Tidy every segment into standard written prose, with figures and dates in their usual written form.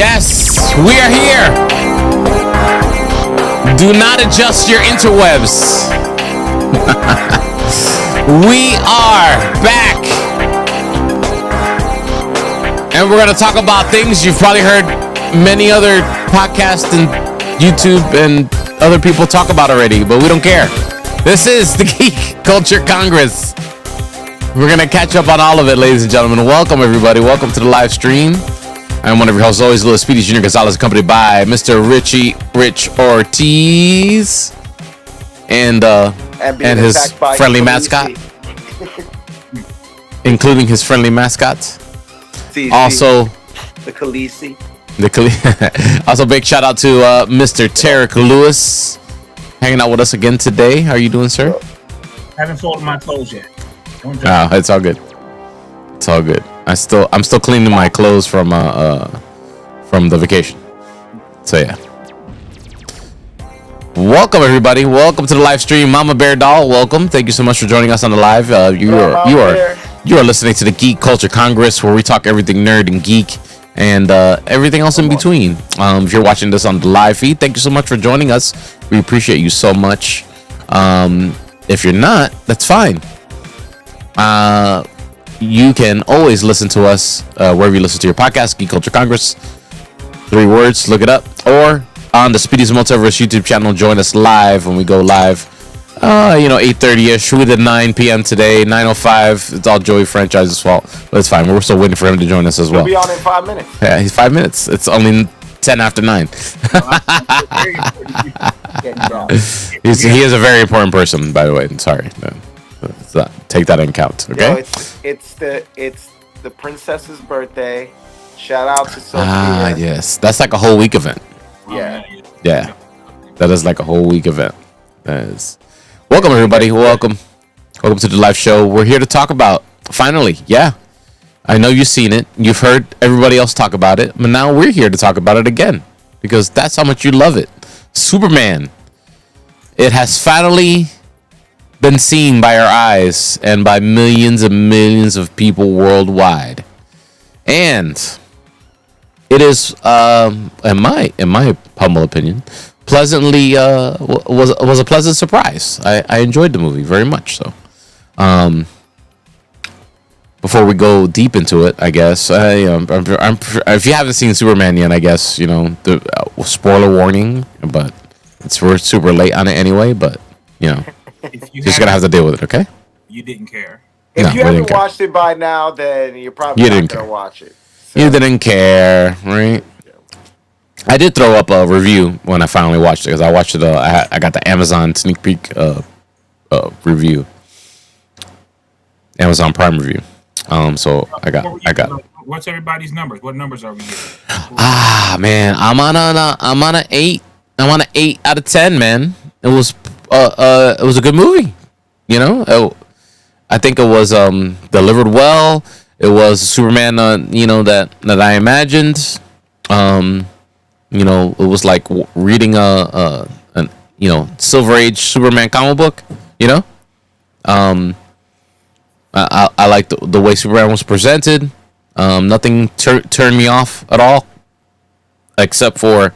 Yes, we are here. Do not adjust your interwebs. We are back. And we're going to talk about things you've probably heard many other podcasts and YouTube and other people talk about already, but we don't care. This is the Geek Culture Congress. We're going to catch up on all of it, ladies and gentlemen. Welcome, everybody. Welcome to the live stream. I'm one of your hosts, always, Louis Speedy Jr. Gonzalez, accompanied by Mr. Rich Ortiz and his friendly mascot, including his friendly mascot. Also, the Khaleesi. Also, big shout out to Mr. Tarek Lewis, hanging out with us again today. How are you doing, sir? Haven't folded my clothes yet. Oh, it's all good. It's all good. I'm still cleaning my clothes from the vacation. So yeah. Welcome, everybody. Welcome to the live stream. Mama Bear Doll, welcome. Thank you so much for joining us on the live. You are listening to the Geek Culture Congress, where we talk everything nerd and geek and everything else in between. If you're watching this on the live feed, thank you so much for joining us. We appreciate you so much. If you're not, that's fine. You can always listen to us wherever you listen to your podcast, Geek Culture Congress. 3 words, look it up. Or on the Speedy's Multiverse YouTube channel, join us live when we go live. 8:30ish. We did 9 p.m. today, 9:05. It's all Joey Franchise's fault, but it's fine. We're still waiting for him to join us as well. He'll be on in 5 minutes. Yeah, he's 5 minutes. It's only 10 after 9. He is a very important person, by the way. Sorry. Take that into account, okay? Yo, it's the princess's birthday. Shout out to Sophia. Yes, that's like a whole week event. Yeah, that is like a whole week event. That is. Welcome, everybody. Welcome to the live show. We're here to talk about. Finally, yeah. I know you've seen it. You've heard everybody else talk about it, but now we're here to talk about it again because that's how much you love it. Superman. It has finally been seen by our eyes and by millions and millions of people worldwide, and it is, in my humble opinion, pleasantly was a pleasant surprise. I enjoyed the movie very much. So, before we go deep into it, I guess if you haven't seen Superman yet, I guess the spoiler warning, but we're super late on it anyway. But you're just gonna have to deal with it, okay? You didn't care. If you haven't watched it by now, then you're probably not gonna watch it. So. You didn't care, right? I did throw up a review when I finally watched it because I watched it. I got the Amazon sneak peek review, Amazon Prime review. So I got. What's everybody's numbers? What numbers are we getting? Man, I'm on an 8. I'm on an 8 out of 10, man. It was a good movie. I think it was delivered well. It was Superman, that I imagined. It was like reading a Silver Age Superman comic book. I liked the way Superman was presented. Nothing turned me off at all, except for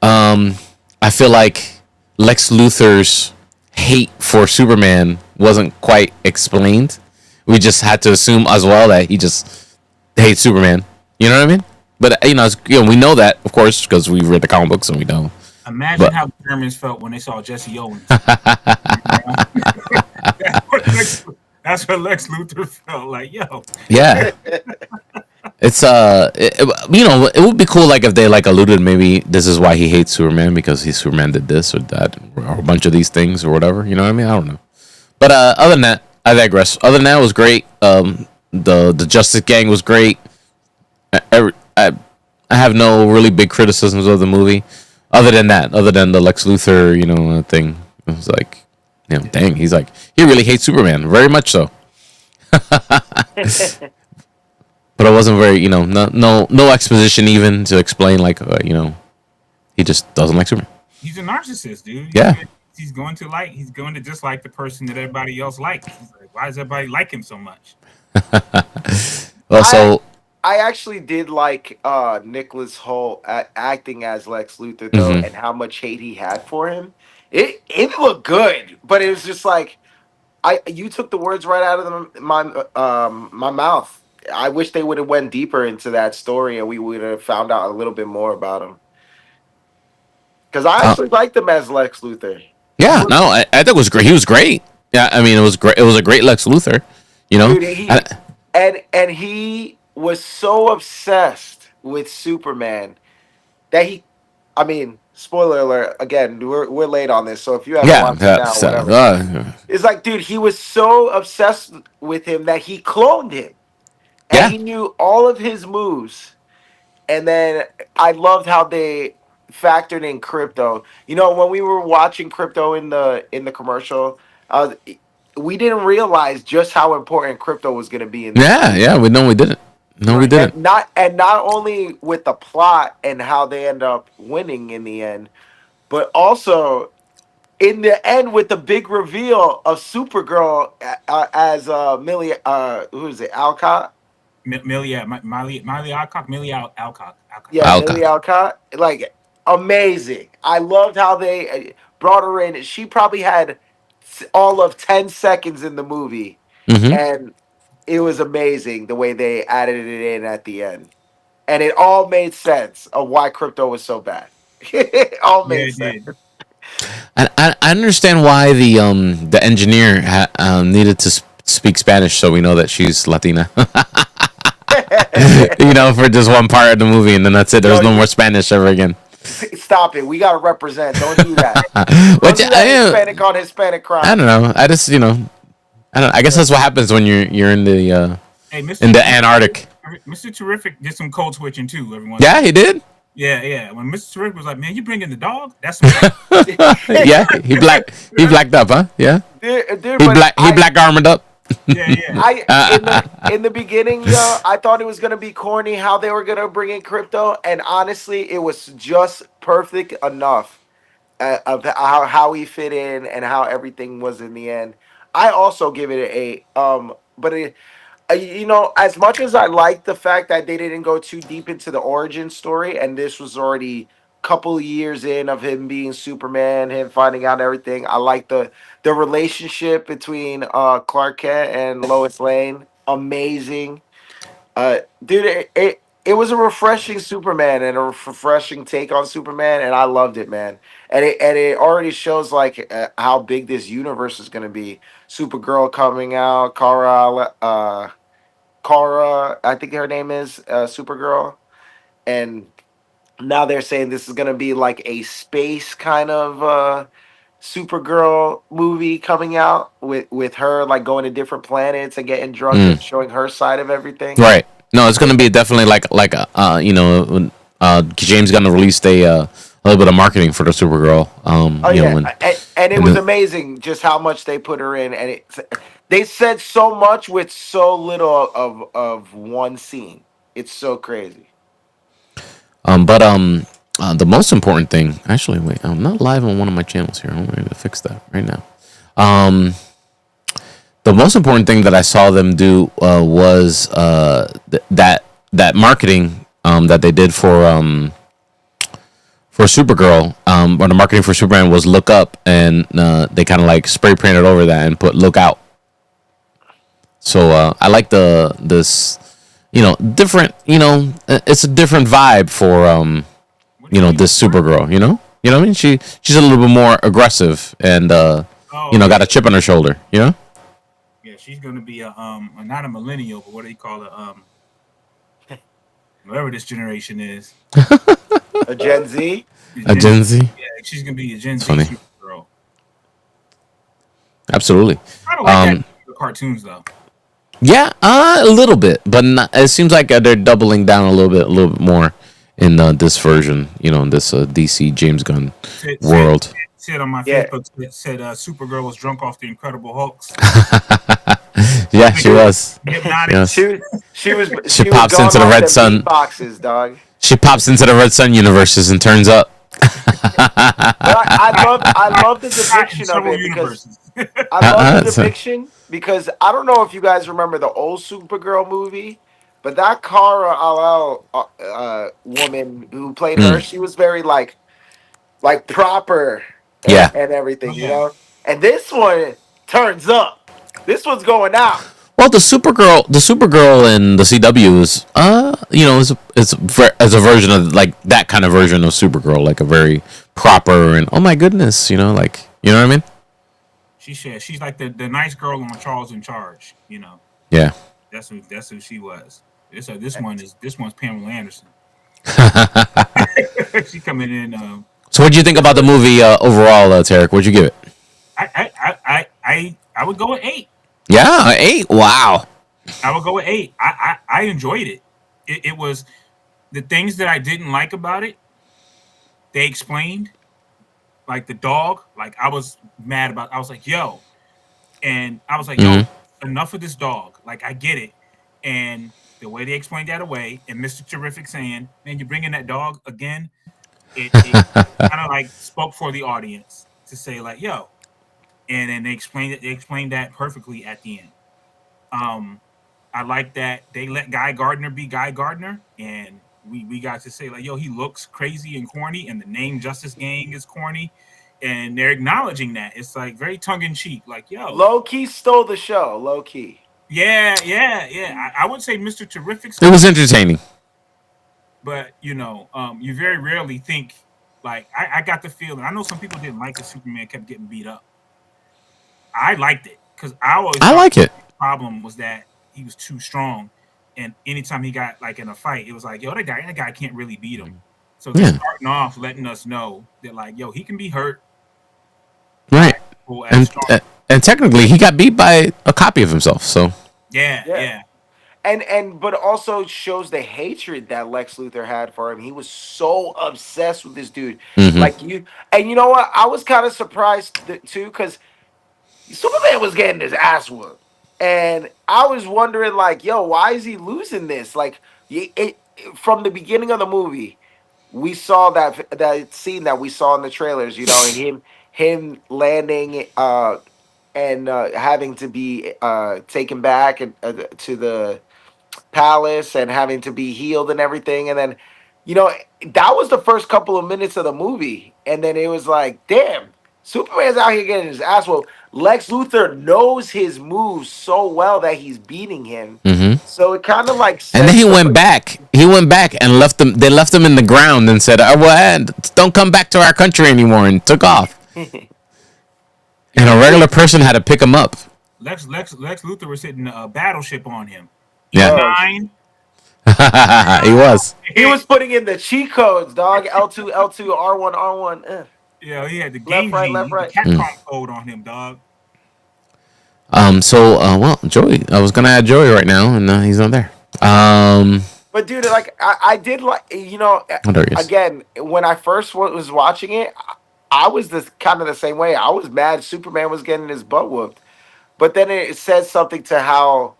I feel like Lex Luthor's hate for Superman wasn't quite explained. We just had to assume as well that he just hates Superman. You know what I mean? But we know that, of course, because we've read the comic books and we know. Imagine how the Germans felt when they saw Jesse Owens. That's what Lex Luthor felt like. Yo. Yeah. It's it would be cool like if they like alluded maybe this is why he hates Superman because Superman did this or that or a bunch of these things or whatever. You know what I mean? I don't know. But other than that, I digress. Other than that, it was great. The Justice Gang was great. I have no really big criticisms of the movie, other than the Lex Luthor thing. It was like, dang, he's like he really hates Superman very much so. But it wasn't very no exposition even to explain like he just doesn't like Superman. He's a narcissist, dude. Yeah. He's going to dislike the person that everybody else likes. He's like, why does everybody like him so much? Also, I actually did like Nicholas Hoult acting as Lex Luthor though, Hmm. and how much hate he had for him. It looked good, but it was just like I you took the words right out of my mouth. I wish they would have went deeper into that story and we would have found out a little bit more about him. Because I Uh, actually liked him as Lex Luthor. yeah, But no, I think it was great. He was great. Yeah, I mean, it was great. It was a great Lex Luthor. You know, dude, I, and he was so obsessed with Superman that he, I mean, spoiler alert again, we're late on this, so if you haven't yeah, watched it now, whatever. It's like, dude, he was so obsessed with him that he cloned him and yeah, he knew all of his moves. And then I loved how they factored in crypto. You know, when we were watching crypto in the commercial, uh, we didn't realize just how important crypto was going to be in this yeah, movie. yeah. We no, we didn't. No, we Right. didn't. Not only with the plot and how they end up winning in the end, but also in the end with the big reveal of Supergirl as Millie who is it, Alcott. Millie, Miley Alcock, Millie Alcock, Alcock. Yeah, Okay. Millie Alcott. Like, amazing. I loved how they brought her in. She probably had all of 10 seconds in the movie, Hmm. and it was amazing the way they added it in at the end. And it all made sense of why crypto was so bad. It all Yeah, made it sense. did. And I understand why the engineer needed to speak Spanish, so we know that she's Latina. You know, for just one part of the movie, and then that's it. Yo, There's no more Spanish ever again. stop it. We got to represent. Don't do that. Don't Which do that Hispanic on Hispanic I crime. don't know. I just I don't. I guess that's what happens when you're Hey, in the Antarctic. Mr. Terrific did some code switching too every once in a Yeah, while. he did. Yeah, yeah. When Mr. Terrific was like, "Man, you bringing the dog?" That's some. Yeah, he blacked up, huh? Yeah, Dude, but he black armored up. Yeah, yeah. I in the beginning, yo, I thought it was gonna be corny how they were gonna bring in crypto, and honestly, it was just perfect enough of how he fit in and how everything was in the end. I also give it an eight. But you know, as much as I like the fact that they didn't go too deep into the origin story, and this was already a couple of years in of him being Superman, him finding out everything. I like the relationship between Clark Kent and Lois Lane. Amazing, dude. It was a refreshing Superman and a refreshing take on Superman, and I loved it, man. And it already shows like how big this universe is going to be. Supergirl coming out, Kara, I think her name is Supergirl, and now they're saying this is gonna be like a space kind of Supergirl movie coming out with her like going to different planets and getting drunk Mm, and showing her side of everything. right. No, it's gonna be definitely like James Gunn released a little bit of marketing for the Supergirl. Oh yeah, When and it and was amazing just how much they put her in, and they said so much with so little of one scene. It's so crazy. but the most important thing, actually, wait, I'm not live on one of my channels here. I'm going to fix that right now. Um, the most important thing that I saw them do was that marketing that they did for Supergirl, or the marketing for Superman was look up, and they kind of like spray painted over that and put look out. So I like this, different, it's a different vibe for What do you mean? this Supergirl. What I mean. She's a little bit more aggressive and Oh yeah, got a chip on her shoulder. yeah. She's gonna be not a millennial, but what do you call it? Whatever this generation is. A Gen Z. A Gen Z. Yeah, she's gonna be a Gen It's Z funny. Supergirl. Absolutely. I don't like that Um, in the cartoons though. yeah, a little bit, but not, it seems like they're doubling down a little bit more in this version. In this DC James Gunn Said, said, world. said on my Yeah, Facebook said Supergirl was drunk off the Incredible Hulks. Yeah, she was. Hypnotic. Yes. She She was pops going into the off red them sun. beatboxes, dog. She pops into the Red Sun universes and turns up. But I love the Shot in depiction of several it because universes. I love the So, depiction because I don't know if you guys remember the old Supergirl movie But that Cara Al woman who played her, Mm. she was very like proper Yeah. and Oh everything, you yeah. know. And this one turns up. This one's going out. Well, the Supergirl in the CW is, is a version of like that kind of version of Supergirl, like a very proper and oh my goodness, like you know what I mean? She's like the nice girl on Charles in Charge. Yeah. That's who she was. This one's Pamela Anderson. She's coming in. So, what do you think about the movie overall, Tarek? What'd you give it? I would go with 8. Yeah, 8. Wow. I would go with 8. I enjoyed it. It was the things that I didn't like about it. They explained, like the dog. Like I was mad about. I was like, yo, and I was like, yo, Hmm. enough of this dog. Like I get it, and the way they explained that away, and Mister Terrific saying, man, you bringing that dog again. It kind of like spoke for the audience to say like, yo, and then they explained it. They explained that perfectly at the end. Um, I like that they let Guy Gardner be Guy Gardner, and we got to say like, yo, he looks crazy and corny, and the name Justice Gang is corny, and they're acknowledging that. It's like very tongue in cheek, like, yo, Low key stole the show. Low key. yeah, yeah, yeah. I would say Mister Terrific It stole, was entertaining. but you very rarely think like I got the feeling. I know some people didn't like that Superman kept getting beat up. I liked it because I always I thought like it. the problem was that he was too strong, and anytime he got like in a fight, it was like, yo, that guy can't really beat him. So they're Yeah. starting off letting us know that like, yo, he can be hurt by Right. people as And strong. and technically, he got beat by a copy of himself. So. Yeah, Yeah. yeah, And but also shows the hatred that Lex Luthor had for him. He was so obsessed with this dude. Hmm. Like you and you know what? I was kind of surprised too cuz Superman was getting his ass whooped. And I was wondering like, yo, why is he losing this? Like from the beginning of the movie, we saw that scene that we saw in the trailers, and him landing and having to be taken back and to the palace and having to be healed and everything. And then, you know, that was the first couple of minutes of the movie. And then it was like, damn, Superman's out here getting his ass whooped. Lex Luthor knows his moves so well that he's beating him. Hmm. So it kind of like And then he sets up went back. He went back and left them. They left him in the ground and said, "Oh, well, don't come back to our country anymore," and took off. And a regular person had to pick him up. Lex Luthor was hitting a battleship on him. Yeah, Oh, E9. he was. he was putting in the cheat codes, dog. L2, L2, R1, R1. Yeah, he had the Left, game right, left, genie, the right. Capcom code on him, dog. So, well, Joey. I was gonna add Joey right now, and he's not there. But dude, like I did like Oh, there he is. again when I first was watching it, I was this kind of the same way. I was mad Superman was getting his butt whooped, but then it says something to how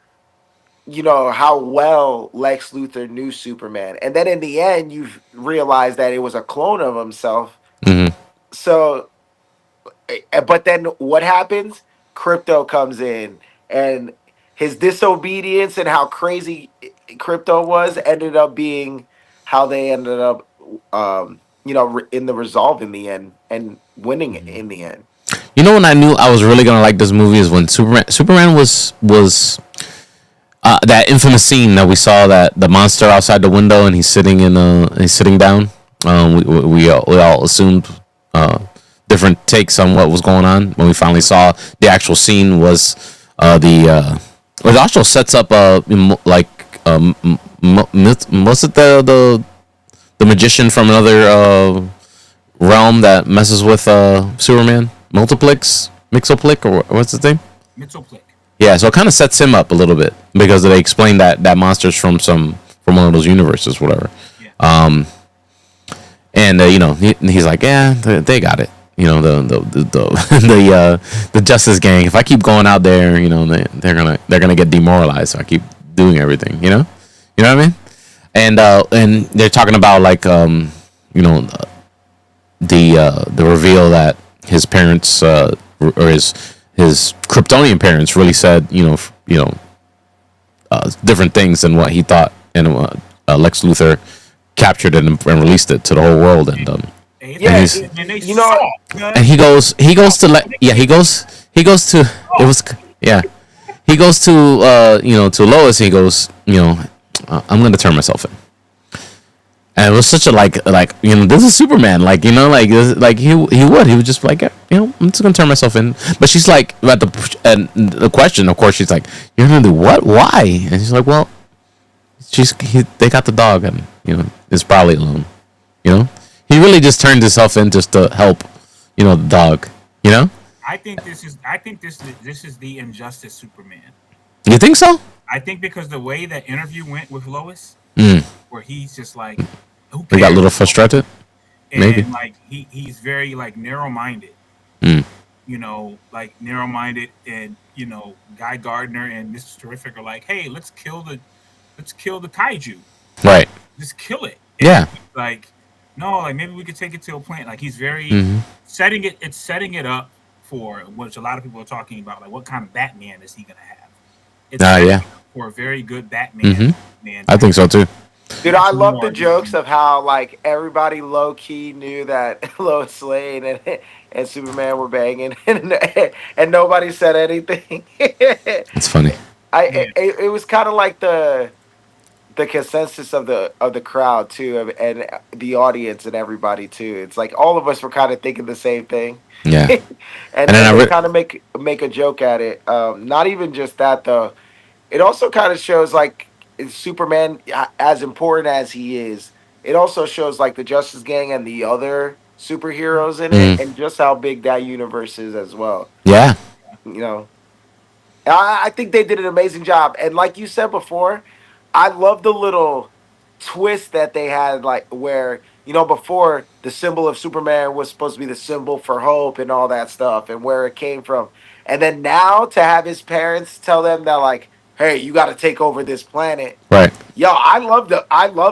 well Lex Luthor knew Superman, and then in the end you realize that it was a clone of himself. Hmm. So, but then what happens? Crypto comes in, and his disobedience and how crazy Crypto was ended up being how they ended up, in the resolve in the end and winning it in the end. You know when I knew I was really gonna like this movie is when Superman was that infamous scene that we saw, that the monster outside the window and he's sitting down. We all assumed different takes on what was going on. When we finally saw the actual scene, was it also sets up was it the magician from another realm that messes with Superman, Mixoplick, or what's his name? Mitzelplick. Yeah, so it kind of sets him up a little bit because they explain that monster's from one of those universes, whatever. Yeah. And he's like, yeah, they got it. The Justice Gang. If I keep going out there, they're gonna get demoralized. So I keep doing everything. You know what I mean? And they're talking about like the reveal that his parents or his Kryptonian parents really said different things than what he thought, and Lex Luthor captured it and released it to the whole world, and Yeah, he's And they you know, saw. and he goes to he goes to it was yeah he goes to to Lois. He goes, I'm gonna turn myself in. And it was such a this is Superman, he would just like, I'm just gonna turn myself in. But she's like, at the question, of course, she's like, you're gonna do what, why? And she's like, well, they got the dog, and it's probably alone. you know he really just turned himself in just to help, the dog. I think this is the injustice Superman. You think so? I think because the way that interview went with Lois, Mm. where he's just like, who We got a cares? little frustrated, maybe. And like he's very like narrow minded, Mm. like narrow minded, and Guy Gardner and Mr. Terrific are like, hey, let's kill the kaiju, Right. just kill it. And Yeah. he's like, no, like maybe we could take it to a plant. Like he's very Mm-hmm. setting it up for which a lot of people are talking about, like what kind of Batman is he gonna have? It's Yeah. setting up for a very good Batman Mm-hmm. man I type. think so too. dude, I Much love the more jokes of how like everybody low key knew that Lois Lane and Superman were banging, and nobody said anything. It's funny. Yeah. It was kind of like the consensus of the crowd too, and the audience and everybody too. It's like all of us were kind of thinking the same thing, Yeah. and And then and I they re- kind of make a joke at it. Not even just that though. It also kind of shows like Superman, as important as he is. It also shows like the Justice Gang and the other superheroes in it, mm, and just how big that universe is as well. yeah. You know, I think they did an amazing job. And like you said before, I love the little twist that they had, like where, before the symbol of Superman was supposed to be the symbol for hope and all that stuff and where it came from. And then now to have his parents tell them that like, hey, you got to take over this planet. Right. Yo, I love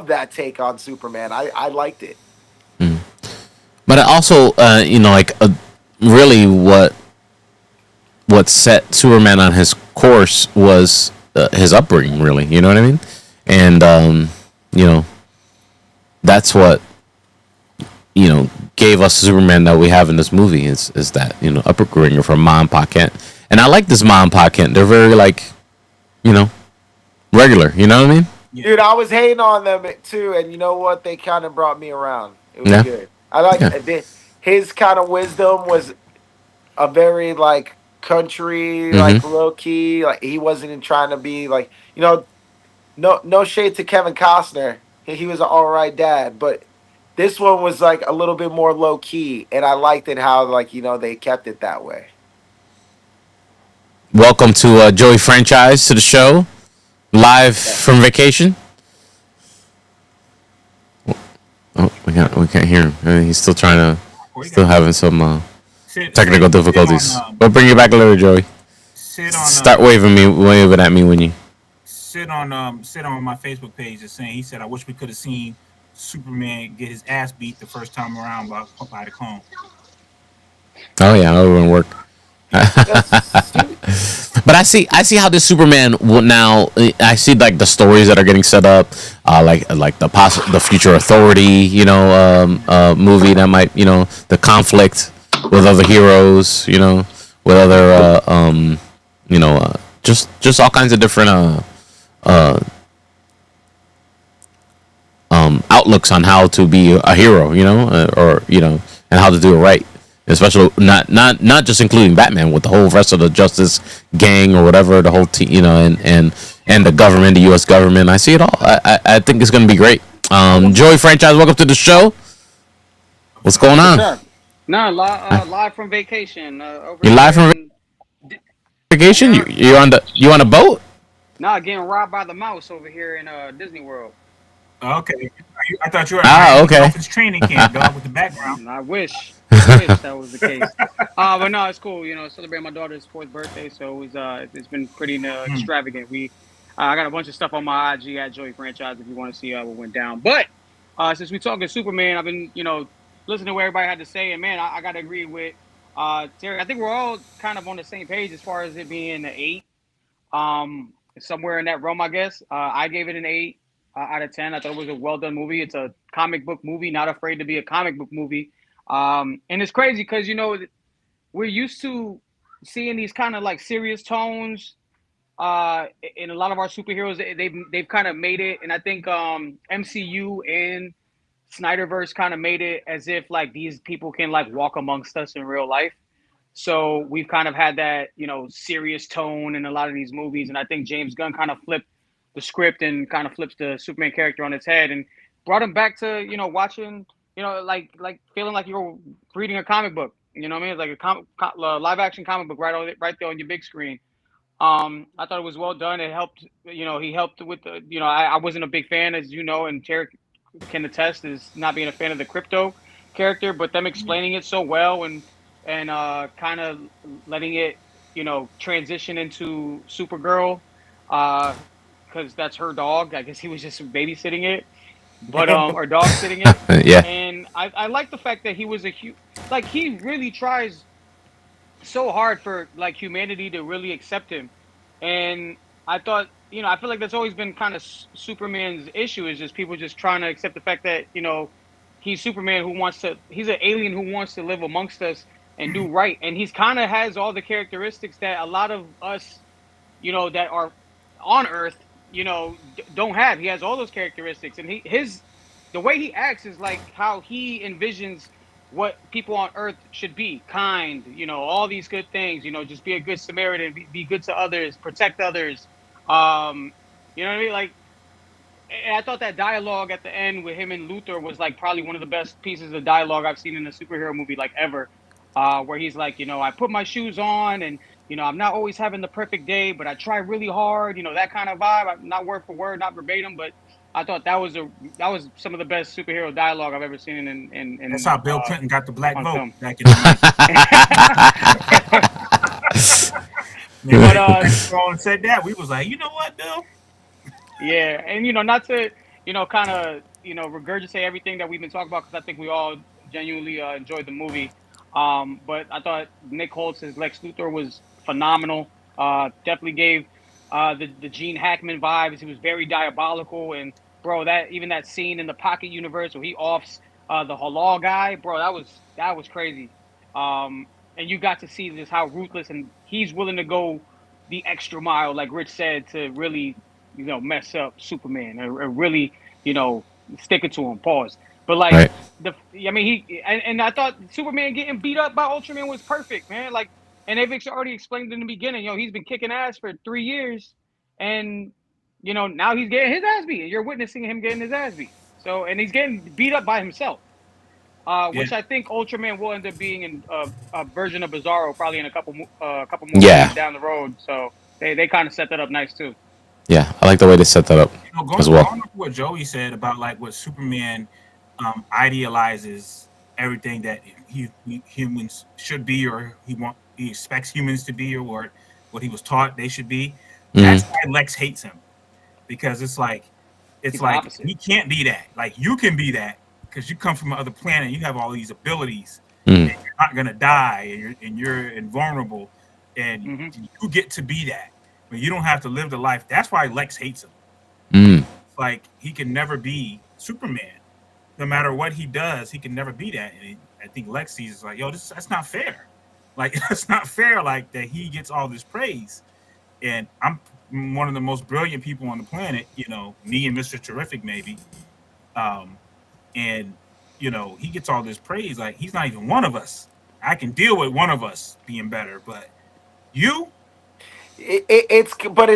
that take on Superman. I liked it. Mm. But I also, really what set Superman on his course was his upbringing. Really, you know what I mean? And you know, that's what gave us Superman that we have in this movie is that upbringing from Ma and Pa Kent. And I like this Ma and Pa Kent. They're very you know regular. You know what I mean? Dude, I was hating on them too, and you know what? They kind of brought me around. It was Yeah. good. I like Yeah. his kind of wisdom was a very like country, Mm-hmm. like low key. Like he wasn't even trying to be like no shade to Kevin Costner. He was an all right dad, but this one was like a little bit more low key, and I liked it how like they kept it that way. Welcome to Joey Franchise to the show, live Yeah. from vacation. Oh, we can't hear him. He's still trying to, Or you still got having some sit, technical sit, sit difficulties. on We'll bring you back later, Joey. sit on Start waving at me when you. sit on my Facebook page and saying, he said, I wish we could have seen Superman get his ass beat the first time around by the clone. Oh yeah, that wouldn't work. Yes. But I see how this Superman will now. I see like the stories that are getting set up, like the future Authority, movie that might, the conflict with other heroes, with other, just all kinds of different uh, outlooks on how to be a hero, or and how to do it right. Especially not just including Batman, with the whole rest of the Justice Gang or whatever, the whole team, and the government, the U.S. government. I see it all. I think it's gonna be great. Joey Franchise, welcome to the show. What's going What's on? up? No, Hi. live from vacation over You live here from in. vacation? Yeah, You on a boat? nah, getting robbed by the mouse over here in Disney World. Okay. I thought you were at Ah, Miami okay. Dolphins training camp, dog, with the background. I wish that was the case. But no, it's cool. Celebrating my daughter's fourth birthday, so it's been pretty Hmm. extravagant. I got a bunch of stuff on my IG at Joey Franchise if you want to see what went down. But since we talking Superman, I've been listening to what everybody had to say, and man, I got to agree with Terry. I think we're all kind of on the same page as far as it being an 8. somewhere in that realm, I guess. I gave it an 8 out of 10. I thought it was a well done movie. It's a comic book movie, not afraid to be a comic book movie. And it's crazy because we're used to seeing these kind of like serious tones in a lot of our superheroes. They've kind of made it, and I think MCU and Snyderverse kind of made it as if like these people can like walk amongst us in real life. So we've kind of had that, serious tone in a lot of these movies. And I think James Gunn kind of flipped the script and kind of flips the Superman character on its head and brought him back to, watching, like feeling like you're reading a comic book. You know what I mean? It's like a live action comic book right there on your big screen. I thought it was well done. It helped, he helped with the, I wasn't a big fan, as you know, and Tarek can attest, is not being a fan of the crypto character, but them explaining it so well and kind of letting it, transition into Supergirl, because that's her dog. I guess he was just babysitting it, but or dog sitting it. Yeah. And I like the fact that he was like he really tries so hard for like humanity to really accept him. And I thought, I feel like that's always been kind of Superman's issue, is just people just trying to accept the fact that, he's Superman he's an alien who wants to live amongst us and do right. And he's kind of has all the characteristics that a lot of us, that are on Earth, don't have. He has all those characteristics, and the way he acts is like how he envisions what people on Earth should be: kind, all these good things. Just be a good Samaritan, be good to others, protect others. You know what I mean? Like, and I thought that dialogue at the end with him and Luthor was like probably one of the best pieces of dialogue I've seen in a superhero movie like ever. Where he's like, I put my shoes on, and I'm not always having the perfect day, but I try really hard. That kind of vibe. Not word for word, not verbatim, but I thought that was some of the best superhero dialogue I've ever seen in That's how Bill Clinton got the black on vote film. back in the 90s. Man, when said that, we was like, you know what, Bill? Yeah, and not to kind of regurgitate everything that we've been talking about, because I think we all genuinely enjoyed the movie. But I thought Nick Holtz's Lex Luthor was phenomenal. Definitely gave the Gene Hackman vibes. He was very diabolical, and bro, that scene in the Pocket Universe where he offs the Halal guy, bro, that was crazy. And you got to see just how ruthless, and he's willing to go the extra mile, like Rich said, to really mess up Superman, or really stick it to him. Pause. But like Right. and I thought Superman getting beat up by Ultraman was perfect, man. Like, and they've already explained in the beginning, he's been kicking ass for 3 years, and now he's getting his ass beat, and you're witnessing him getting his ass beat. So, and he's getting beat up by himself, which I think Ultraman will end up being in a version of Bizarro probably in a couple more Yeah. movies down the road. So they kind of set that up nice too. Yeah. I like the way they set that up as Going well. on with what Joey said about like what Superman idealizes everything that humans should be, or he expects humans to be, or what he was taught they should be. That's why Lex hates him, because it's like he can't be that. Like, you can be that because you come from another planet, you have all these abilities, and you're not gonna die, and you're invulnerable, and you get to be that, but you don't have to live the life. That's why Lex hates him. Like, he can never be Superman. No matter what he does, he can never be that. And I think Lex sees it's like, yo, that's not fair. Like, that's not fair. Like, that he gets all this praise, and I'm one of the most brilliant people on the planet. Me and Mr. Terrific maybe, and he gets all this praise. Like, he's not even one of us. I can deal with one of us being better, but you. It's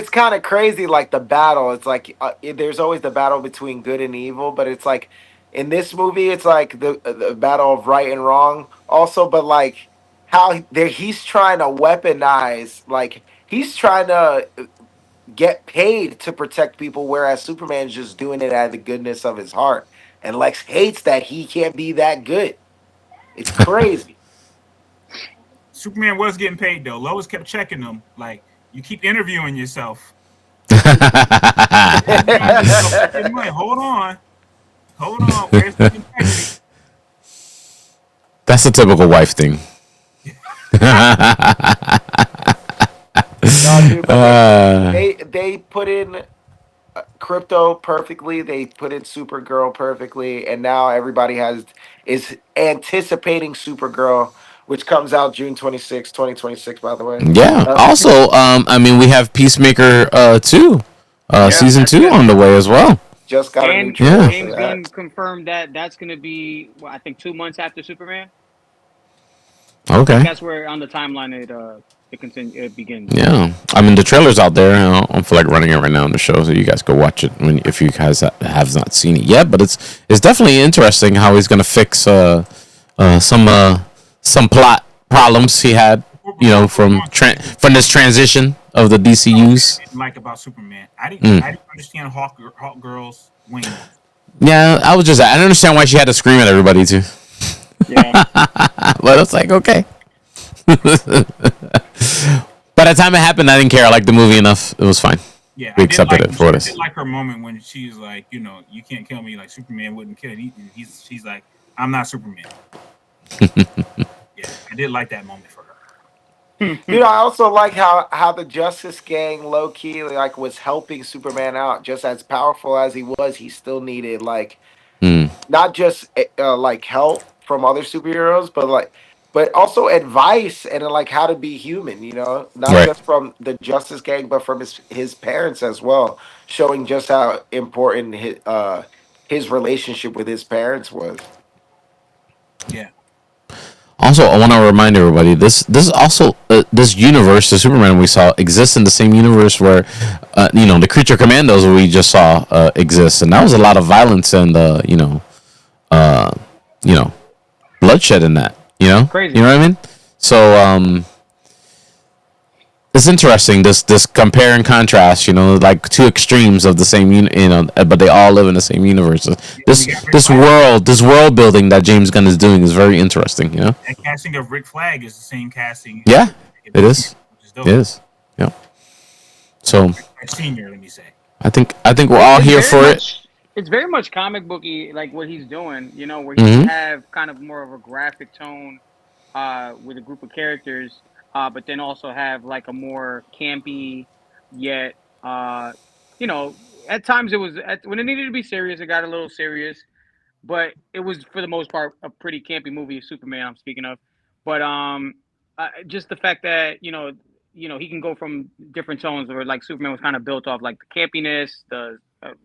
kind of crazy, like the battle. It's like there's always the battle between good and evil, but it's like in this movie it's like the battle of right and wrong also, but like how he's trying to weaponize, like he's trying to get paid to protect people, whereas Superman's just doing it out of the goodness of his heart, and Lex hates that he can't be that good. It's crazy. Superman was getting paid though. Lois kept checking him. Like, you keep interviewing yourself. Hold on. Where's the integrity? That's a typical wife thing. No, Dude, but they put in Crypto perfectly. They put in Supergirl perfectly, and now everybody is anticipating Supergirl, which comes out June 26, 2026. By the way, Yeah. uh, Also, I mean, we have Peacemaker 2, Yeah, season that's 2 good. on the way as well. just got a new And Yeah. trailer for James that. Gunn confirmed that that's going to be, well, I think 2 months after Superman. I think Okay. that's where on the timeline it begins. Yeah. I mean, the trailer's out there. I don't feel like running it right now on the show, so you guys go watch it if you guys have not seen it yet. But it's definitely interesting how he's gonna fix some plot problems he had, from this transition of the DCU's. Didn't like about Superman. Mm. I didn't understand Hawk Girl's wings. Yeah, I didn't understand why she had to scream at everybody too. Yeah. But it's like, okay. By the time it happened, I didn't care. I liked the movie enough. It was fine. Yeah, We accepted it for what it I is. did like her moment when she's like, you can't kill me like Superman wouldn't kill. She's like, I'm not Superman. Yeah, I did like that moment for her. I also like how the Justice Gang low key like was helping Superman out. Just as powerful as he was, he still needed like Mm. not just like help from other superheroes, but also advice and like how to be human. Not Right. just from the Justice Gang, but from his parents as well, showing just how important his relationship with his parents was. Yeah, Also, I want to remind everybody this also this universe, the Superman we saw, exists in the same universe where, the creature commandos we just saw exists, and that was a lot of violence and uh, you know, bloodshed in that. Crazy. You know what I mean? So it's interesting this compare and contrast. Like two extremes of the same but they all live in the same universe. This world building that James Gunn is doing is very interesting. that casting of Rick Flag is the same casting. Yeah, it is. Which is dope. It is. Yeah. So Senior, let me say. I think we're all here for it. It's very much comic booky, like what he's doing. Where he Mhm. have kind of more of a graphic tone, with a group of characters, but then also have like a more campy, yet, you know, at times when it needed to be serious, it got a little serious, but it was for the most part a pretty campy movie. Superman, I'm speaking of, but just the fact that he can go from different tones, where like Superman was kind of built off like the campiness, the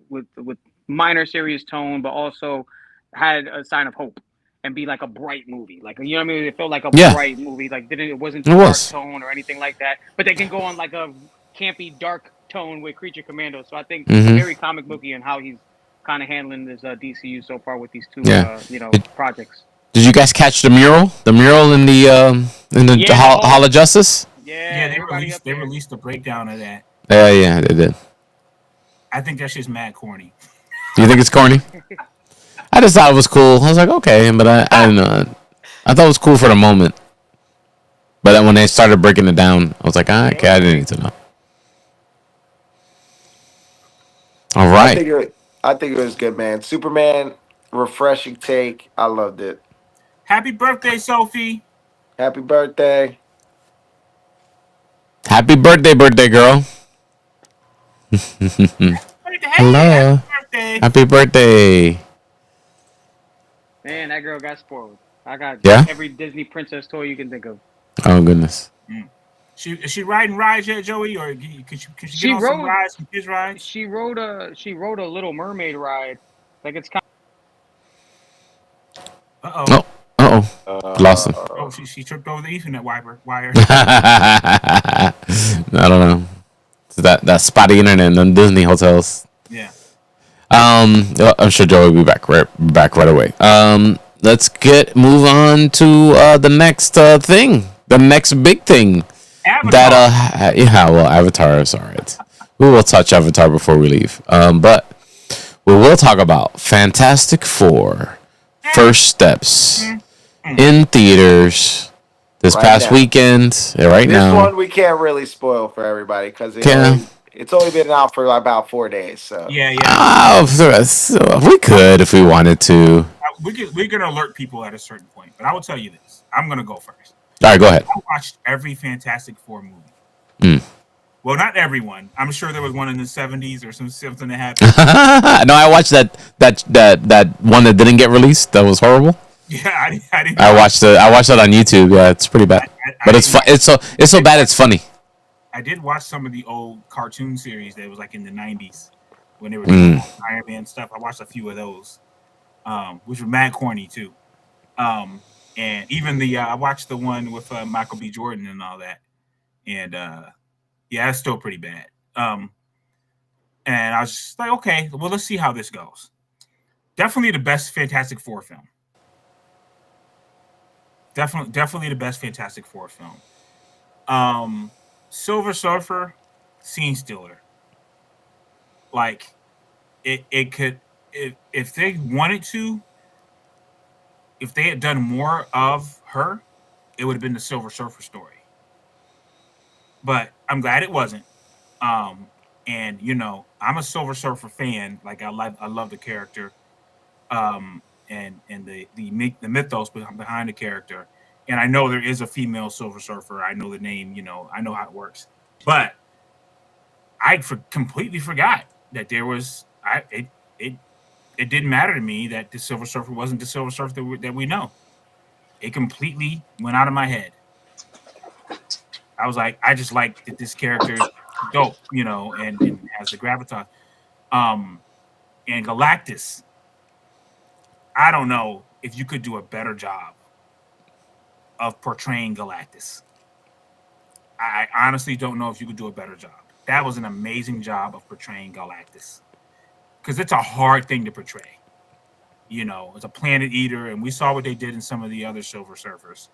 with minor serious tone, but also had a sign of hope and be like a bright movie. Like, you know what I mean? It felt like a Yeah. bright movie. Like it wasn't It dark was. tone or anything like that. But they can go on like a campy dark tone with Creature Commando. So I think Mhm. very comic booky in how he's kind of handling this DCU so far with these two Yeah. projects. Did you guys catch the mural? The mural in the Yeah, Hall of Justice? Yeah, Yeah, they everybody up there. released a breakdown of that. Yeah, they did. I think that shit's mad corny. Do you think it's corny? I just thought it was cool. I was like, okay, but I don't know. I thought it was cool for the moment. But then when they started breaking it down, I was like, okay, I didn't need to know. All I think right. it was good, man. Superman, refreshing take. I loved it. Happy birthday, Sophie. Happy birthday. Happy birthday, girl. Hello. Happy birthday. Happy birthday. Man, that girl got spoiled. I got Yeah? every Disney princess toy you can think of. Oh, goodness. Is she riding rides yet, Joey? Or could she She get on some rode- rides, some kids rides? She rode a Little Mermaid ride. Like it's kind Uh-oh. Oh, lost him. Oh, she tripped over the Ethernet wire. I don't know. It's that spotty internet in the Disney hotels. Yeah. I'm sure Joey will be back right away. Let's move on to the next thing, the next big thing. Avatar. That Avatar is alright. We will touch Avatar before we leave. But we will talk about Fantastic Four: First Steps in theaters this Right past now. weekend. Right This now. one we can't really spoil for everybody because it's only been out for about 4 days. So Yeah. We could if we wanted to. We're gonna alert people at a certain point, but I will tell you this. I'm gonna go first. All right, go ahead. I watched every Fantastic Four movie. Well, not everyone. I'm sure there was one in the '70s or something that happened. No, I watched that one that didn't get released. That was horrible. Yeah, I didn't watch. I watched that on YouTube. Yeah, it's pretty bad, I but it's didn't fun. watch. It's I so did bad. watch. It's funny. I did watch some of the old cartoon series that was like in the '90s when they were doing Mm. all the Iron Man stuff. I watched a few of those, which were mad corny too. Um, and even the I watched the one with Michael B. Jordan and all that, and yeah, it's still pretty bad. Um, and I was just like, okay, well, let's see how this goes. Definitely the best Fantastic Four film. Definitely the best Fantastic Four film. Um, Silver Surfer, scene stealer. Like it could if they wanted to, if they had done more of her, it would have been the Silver Surfer story. But I'm glad it wasn't. Um, and I'm a Silver Surfer fan. Like I love the character. And the mythos behind the character. And I know there is a female Silver Surfer. I know the name. I know how it works. But completely forgot that there was. It it didn't matter to me that the Silver Surfer wasn't the Silver Surfer that we know. It completely went out of my head. I was like, I just like that this character is dope, and has the gravitas. Um, and Galactus, I don't know if you could do a better job of portraying Galactus. I honestly don't know if you could do a better job. That was an amazing job of portraying Galactus because it's a hard thing to portray. It's a planet eater, and we saw what they did in some of the other Silver Surfers.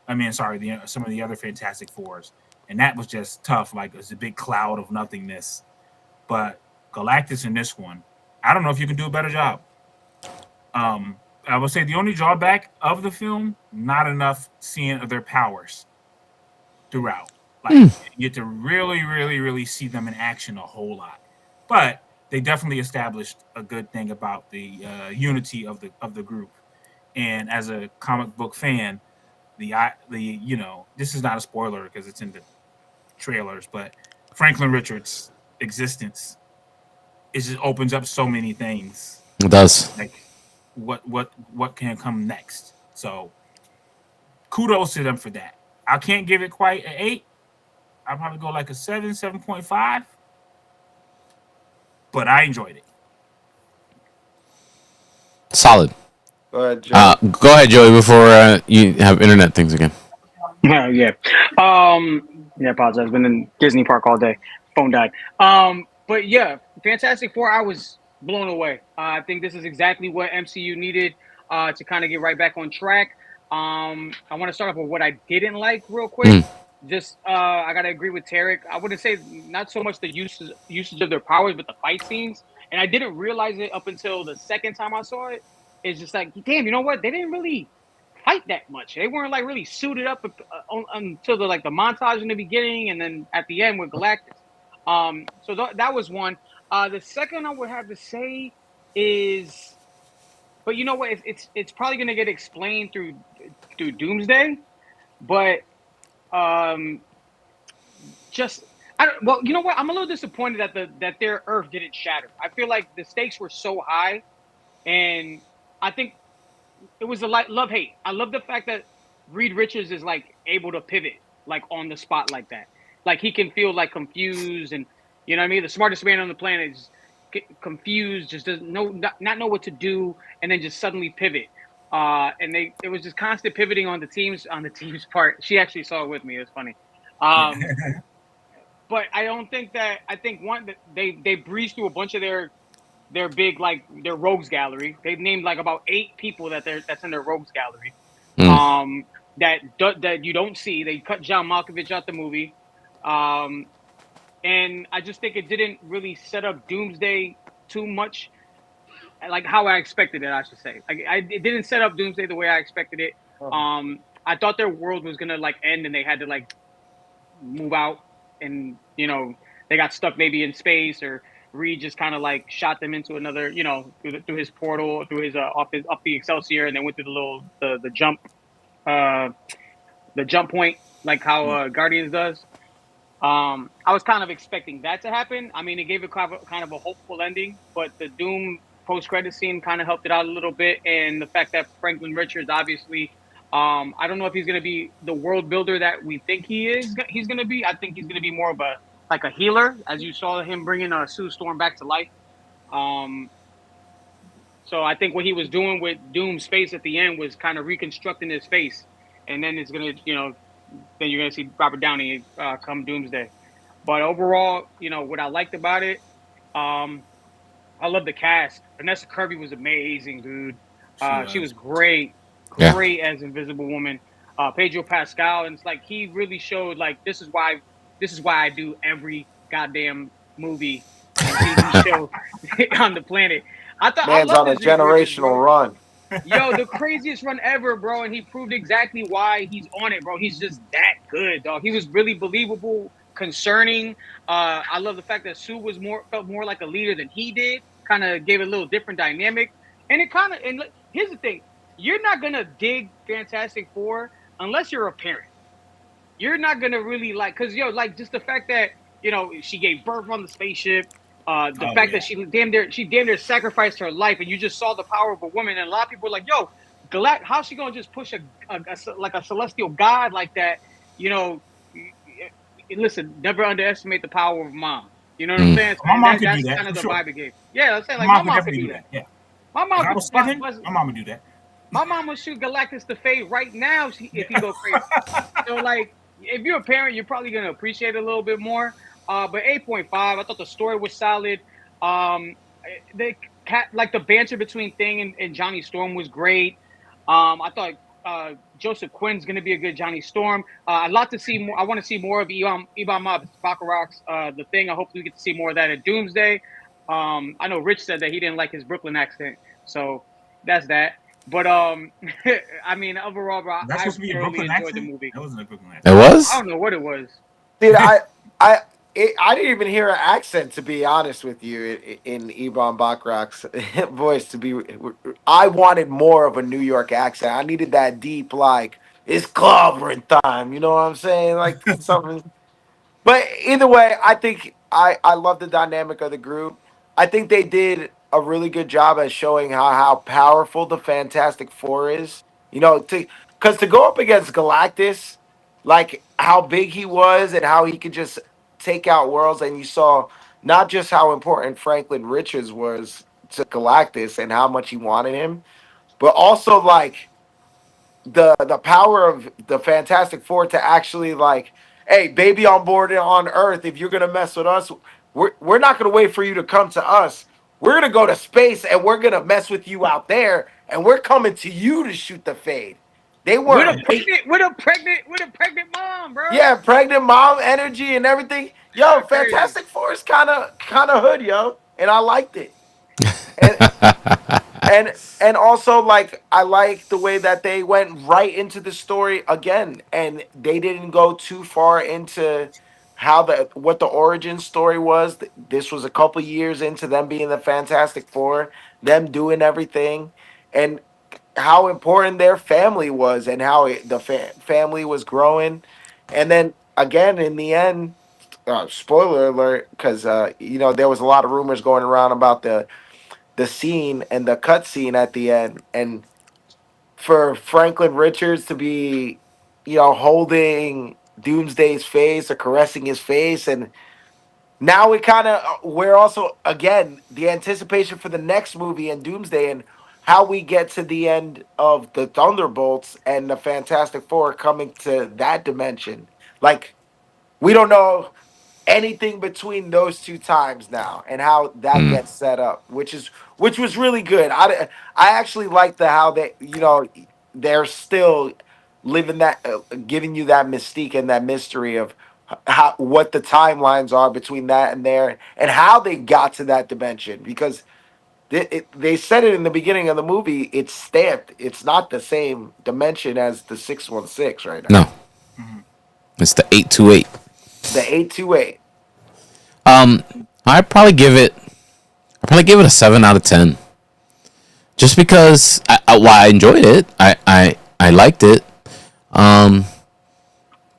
I mean, sorry, some of the other Fantastic Fours, and that was just tough. Like it's a big cloud of nothingness. But Galactus in this one, I don't know if you can do a better job. I would say the only drawback of the film, not enough seeing of their powers throughout. Like you get to really, really, really see them in action a whole lot. But they definitely established a good thing about the unity of the group. And as a comic book fan, this is not a spoiler because it's in the trailers, but Franklin Richards' existence, it just opens up so many things. It does. Like what can come next. So kudos to them for that. I can't give it quite an 8. I'll probably go like a 7, 7.5. But I enjoyed it. Solid. Go ahead, Joe. Go ahead, Joey, before you have internet things again. Yeah. Yeah, apologize. I've been in Disney Park all day. Phone died. But yeah, Fantastic Four, I was blown away. I think this is exactly what MCU needed to kind of get right back on track. I want to start off with what I didn't like real quick. Just I gotta agree with Tarek. I wouldn't say not so much the usage of their powers, but the fight scenes. And I didn't realize it up until the second time I saw it. It's just like, damn, you know what? They didn't really fight that much. They weren't like really suited up until the montage in the beginning, and then at the end with Galactus. So that was one. The second I would have to say is, but you know what? It's probably gonna get explained through Doomsday, but um, just I don't. Well, you know what? I'm a little disappointed that their Earth didn't shatter. I feel like the stakes were so high, and I think it was a love hate. I love the fact that Reed Richards is like able to pivot like on the spot like that. Like he can feel like confused, and you know what I mean. The smartest man on the planet is confused, just doesn't not know what to do, and then just suddenly pivot. And it was just constant pivoting on the team's part. She actually saw it with me. It was funny. But I don't think that I think one that they breezed through a bunch of their big like their rogues gallery. They've named like about 8 people that's in their rogues gallery. That you don't see. They cut John Malkovich out the movie. And I just think it didn't really set up Doomsday too much, like how I expected it. I should say, like it didn't set up Doomsday the way I expected it. I thought their world was gonna like end, and they had to like move out, and they got stuck maybe in space, or Reed just kind of like shot them into another, through his portal, through his up the Excelsior, and then went through the jump, the jump point, like how Guardians does. I was kind of expecting that to happen. I mean, it gave it kind of a hopeful ending, but the Doom post credit scene kind of helped it out a little bit, and the fact that Franklin Richards obviously, I don't know if he's going to be the world builder that we think he is. He's going to be. I think he's going to be more of a like a healer, as you saw him bringing Sue Storm back to life. Um, so I think what he was doing with Doom's face at the end was kind of reconstructing his face, and then it's gonna, then you're gonna see Robert Downey come Doomsday. But overall, what I liked about it, I love the cast. Vanessa Kirby was amazing, dude. She was great, Yeah. great as Invisible Woman. Pedro Pascal, and it's like he really showed like this is why I do every goddamn movie and TV show on the planet. I Man's love on a his resurgence, generational bro. run. Yo, the craziest run ever, bro, and he proved exactly why he's on it, bro. He's just that good, dog. He was really believable, concerning. I love the fact that Sue felt more like a leader than he did. Kind of gave it a little different dynamic, and here's the thing: you're not gonna dig Fantastic Four unless you're a parent. You're not gonna really because like just the fact that she gave birth on the spaceship. The fact that she damn near sacrificed her life, and you just saw the power of a woman. And a lot of people are like, "Yo, how's she gonna just push a celestial god like that?" Listen, never underestimate the power of mom. You know what I'm saying? My mom could That's do that, kind of for the sure. vibe it gave. Yeah, I'm saying My like mom my could mom could definitely do that. Yeah. My If mom I could. was 7, my mom would do that. My mom would shoot Galactus to fade right now if he go crazy. So like, if you're a parent, you're probably gonna appreciate it a little bit more. But 8.5, I thought the story was solid. The like the banter between Thing and Johnny Storm was great. I thought Joseph Quinn's gonna be a good Johnny Storm. I'd like to see more. I want to see more of Ibama Baccarat's the Thing. I hope we get to see more of that at Doomsday. I know Rich said that he didn't like his Brooklyn accent, so that's that. But I mean, overall, bro, That's I supposed to be a thoroughly Brooklyn enjoyed the accent? movie. That wasn't a Brooklyn It accent. I was? don't know what it was. Dude, I didn't even hear an accent, to be honest with you, in Ebon Bachrach's voice. I wanted more of a New York accent. I needed that deep, like it's clobbering time. You know what I'm saying? Like something. But either way, I think I love the dynamic of the group. I think they did a really good job at showing how powerful the Fantastic Four is. To go up against Galactus, like how big he was and how he could just take out worlds, and you saw not just how important Franklin Richards was to Galactus and how much he wanted him, but also like the power of the Fantastic Four to actually like, hey, baby on board on Earth, if you're gonna mess with us, we're not gonna wait for you to come to us. We're gonna go to space and we're gonna mess with you out there, and we're coming to you to shoot the fade. They With weren't a wait. pregnant mom, bro. Yeah, pregnant mom energy and everything. Yo, Crazy. Fantastic Four is kind of hood, yo, and I liked it. And and also like I like the way that they went right into the story again, and they didn't go too far into what the origin story was. This was a couple years into them being the Fantastic Four, them doing everything, and how important their family was, and how the family was growing. And then again in the end, spoiler alert, because there was a lot of rumors going around about the scene and the cut scene at the end, and for Franklin Richards to be, holding Doomsday's face or caressing his face, and now we're also again the anticipation for the next movie in Doomsday, and how we get to the end of the Thunderbolts and the Fantastic Four coming to that dimension. Like, we don't know anything between those two times now, and how that Mm. gets set up, which was really good. I actually like how they're still living that, giving you that mystique and that mystery of how what the timelines are between that and there, and how they got to that dimension, because they said it in the beginning of the movie. It's stamped. It's not the same dimension as the 616 right now. No. It's the 828. The 828. I'd probably give it. I'd probably give it a 7 out of 10. Just because I enjoyed it. I liked it.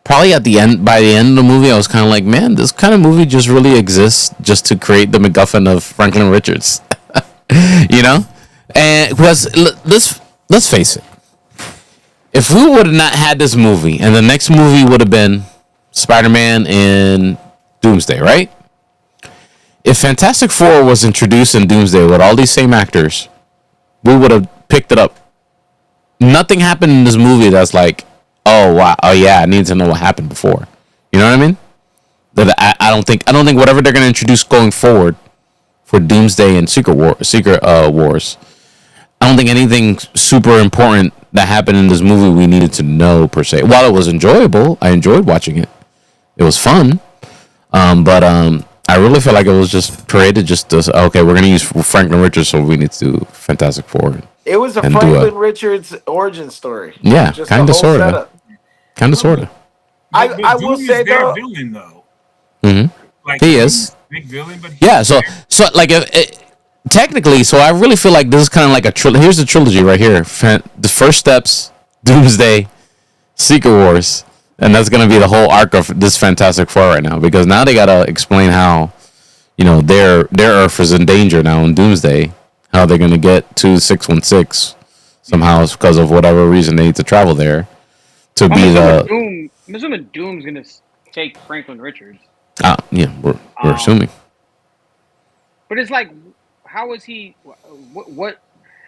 probably at the end, by the end of the movie, I was kind of like, man, this kind of movie just really exists just to create the MacGuffin of Franklin Richards, you know? And because let's face it, if we would have not had this movie, and the next movie would have been Spider-Man and Doomsday, right? If Fantastic Four was introduced in Doomsday with all these same actors, we would have picked it up. Nothing happened in this movie that's like, oh wow, oh yeah, I need to know what happened before. You know what I mean? That I don't think whatever they're gonna introduce going forward for Doomsday and Secret Wars. I don't think anything super important that happened in this movie we needed to know per se. While it was enjoyable, I enjoyed watching it. It was fun, but I really feel like it was just created just to okay, we're gonna use Franklin Richards, so we need to do Fantastic Four It was a and do Franklin a Richards origin story. yeah, Just the kind of whole sort of, setup. kind of sort of. I will Doom say is their though, villain though. Hmm. Like He Doom is. big villain, but Yeah, he's so like if technically, so I really feel like this is kind of like a here's the trilogy right here. The First Steps, Doomsday, Secret Wars, and that's gonna be the whole arc of this Fantastic Four right now. Because now they gotta explain how, their Earth is in danger now in Doomsday. How they're gonna get to 616 somehow because of whatever reason they need to travel there to be the. I'm assuming Doom's gonna take Franklin Richards. Yeah, we're Um, assuming. But it's like, how is he? What?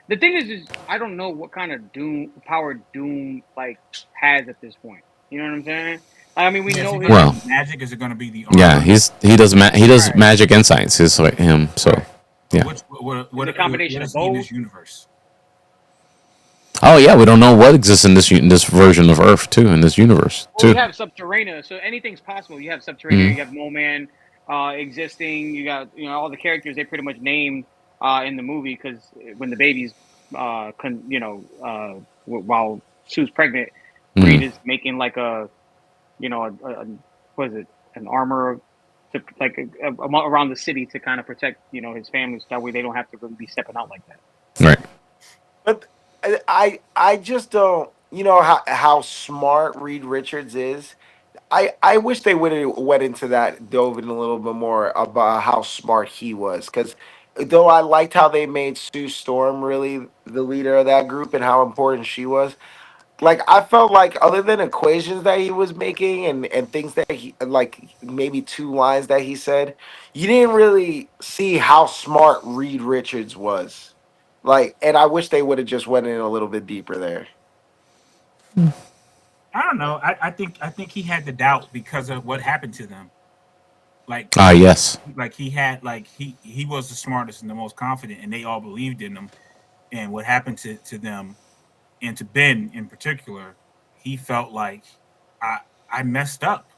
The thing is I don't know what kind of Doom power Doom like has at this point. You know what I'm saying? I mean, we is know it his. gonna Well, be magic? Is it gonna be the yeah, armor? he does Right. magic and science. He's like him, so Right. yeah. It's a combination what of is he in both. this universe? Oh yeah, we don't know what exists in this version of Earth too, in this universe Well, too. you have Subterranea, so anything's possible. You have Subterranea, Hmm. you have Mole Man existing. You got all the characters they pretty much named in the movie because when the baby's while Sue's pregnant, Hmm. Reed is making like a what is it, an armor to like around the city to kind of protect his family, so that way they don't have to really be stepping out like that. Right. but I just don't. You know how smart Reed Richards is. I wish they would have went into that, dove in a little bit more about how smart he was. Because though I liked how they made Sue Storm really the leader of that group and how important she was, like I felt like other than equations that he was making and things that he like maybe two lines that he said, you didn't really see how smart Reed Richards was. Like, and I wish they would have just went in a little bit deeper there. I don't know. I think he had the doubt because of what happened to them. Like Ah yes. like he had like he was the smartest and the most confident, and they all believed in him. And what happened to them and to Ben in particular, he felt like I I messed up,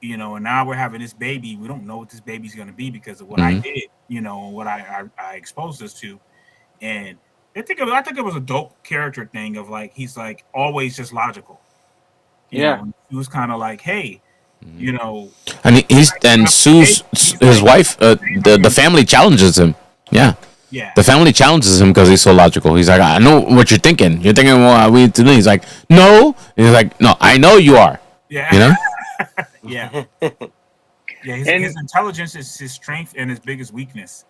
and now we're having this baby. We don't know what this baby's gonna be because of what I Hmm. did, and what I exposed us to. And I think it was a dope character thing of like he's like always just logical. Yeah, He was kind of like, hey, you know, And hey, Sue's he's his like, wife. hey, The family challenges him. Yeah, yeah, the family challenges him because he's so logical. He's like, I know what you're thinking. You're thinking what we need to do. He's like, no. And he's like, no, I know you are. You yeah, know. yeah, yeah. His and intelligence is his strength and his biggest weakness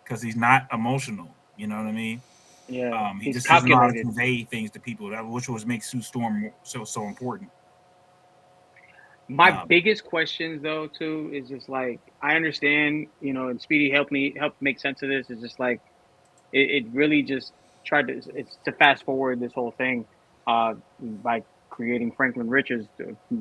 because he's not emotional. You know what I mean? yeah, He he's just doesn't know how to calculated. convey things to people, which was makes Sue Storm so important. My Um, biggest questions though too is just like I understand, and Speedy helped make sense of this. It's just like it really just tried to it's to fast forward this whole thing by creating Franklin Richards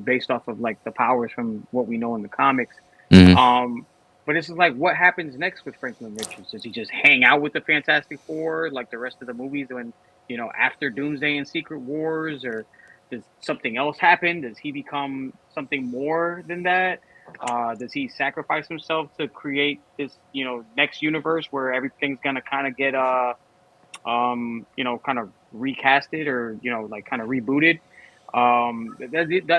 based off of like the powers from what we know in the comics. Hmm. Um, but it's just like what happens next with Franklin Richards? Does he just hang out with the Fantastic Four like the rest of the movies when after Doomsday and Secret Wars, or does something else happen? Does he become something more than that? Does he sacrifice himself to create this next universe where everything's gonna kind of get kind of recasted or like kind of rebooted?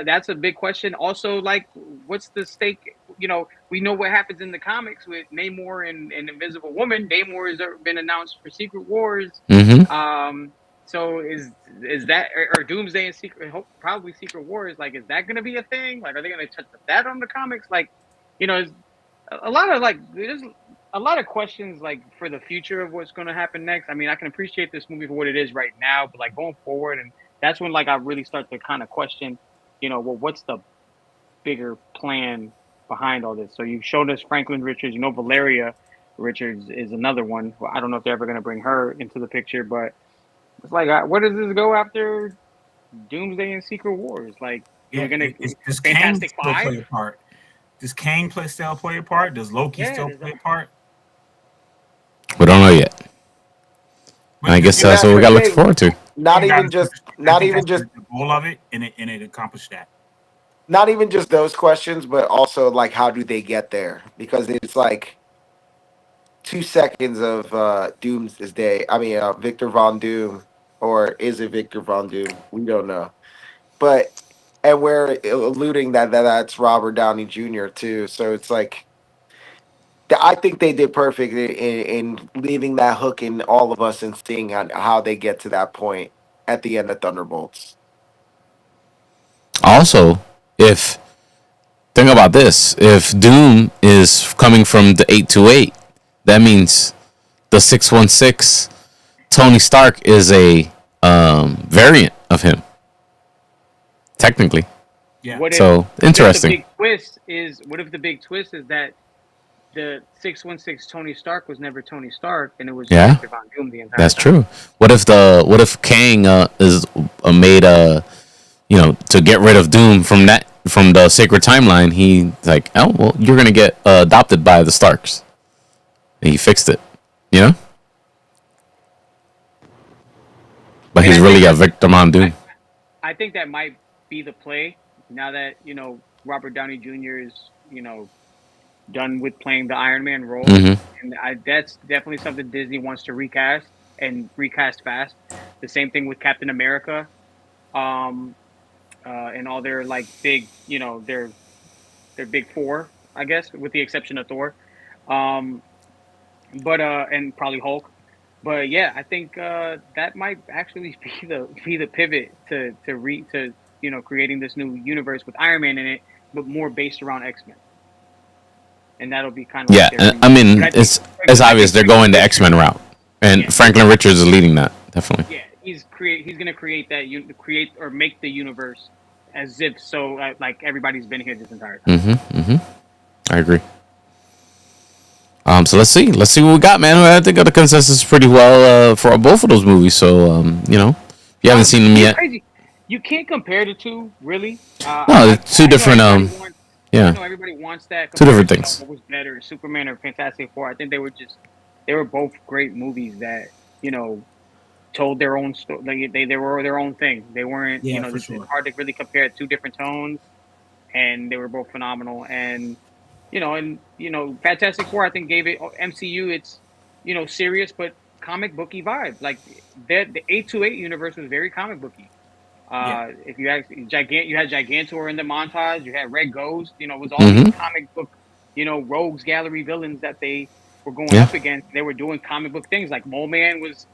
That's a big question. Also, like, what's the stake? We know what happens in the comics with Namor and Invisible Woman. Namor has been announced for Secret Wars. Hmm. Um, So is that or Doomsday and Secret probably Secret Wars, like, is that going to be a thing? Like, are they going to touch that on the comics? Like, is a lot of like there's a lot of questions like for the future of what's going to happen next. I mean, I can appreciate this movie for what it is right now, but like going forward, and that's when like I really start to kind of question, well, what's the bigger plan behind all this? So you showed us Franklin Richards, Valeria Richards is another one. Well, I don't know if they're ever going to bring her into the picture, but it's like, where does this go after Doomsday and Secret Wars? Like, are Yeah, we gonna does Kang Fantastic still Five? play a part? Does Kang still play a part? Does Loki Yeah, still there's play a part? We don't know yet. And I guess And that's that's what we the got to look thing. forward to. Not Kang got even it. just, I not think even that's just, the goal of it, and it accomplished that. not even just those questions, but also like how do they get there? Because it's like 2 seconds of Doomsday. I mean, Victor Von Doom, or is it Victor Von Doom? We don't know. But and we're alluding that that's Robert Downey Jr. too. So it's like I think they did perfect in leaving that hook in all of us and seeing how they get to that point at the end of Thunderbolts. Also, if think about this, if Doom is coming from the 828, that means the 616 Tony Stark is a variant of him, technically. Yeah, What if So what if the interesting. big twist is that the 616 Tony Stark was never Tony Stark and it was just Yeah, Victor Von Doom the entire that's time? true. What if Kang is made to get rid of Doom from the sacred timeline? He like, oh well, you're gonna get adopted by the Starks. And he fixed it, you know. But And he's I really think got that Victor Von Doom. I think that might be the play now that Robert Downey Jr. is done with playing the Iron Man role, Hmm. and that's definitely something Disney wants to recast and recast fast. The same thing with Captain America, um, and all their like big, their big four, I guess, with the exception of Thor, um, but and probably Hulk. But yeah, I think that might actually be the pivot to creating this new universe with Iron Man in it, but more based around X-Men, and that'll be kind of like Yeah, their I reunion. But mean it's I obvious think they're Franklin going the X Men Richards, route, and yeah, Franklin Richards is leading that definitely. yeah, he's gonna create create or make the universe as if so like everybody's been here this entire time. I agree. So let's see what we got, man. I think the consensus is pretty well for both of those movies. So if you haven't seen them It's yet, crazy. You can't compare the two, really. no, it's two I know different everybody wants. I yeah, know everybody wants that two different comparison of things. what was better, Superman or Fantastic Four. I think they were both great movies that you know told their own story. Like, they were their own thing. They weren't. yeah, for It's sure. hard to really compare two different tones, and they were both phenomenal. And Fantastic Four, I think, gave it MCU its serious but comic booky vibe. Like the 828 universe was very comic booky. Yeah, If you had you had Gigantor in the montage, you had Red Ghost. It was all these Mm-hmm. comic book, rogues gallery villains that they were going Yeah, up against. They were doing comic book things like Mole Man was,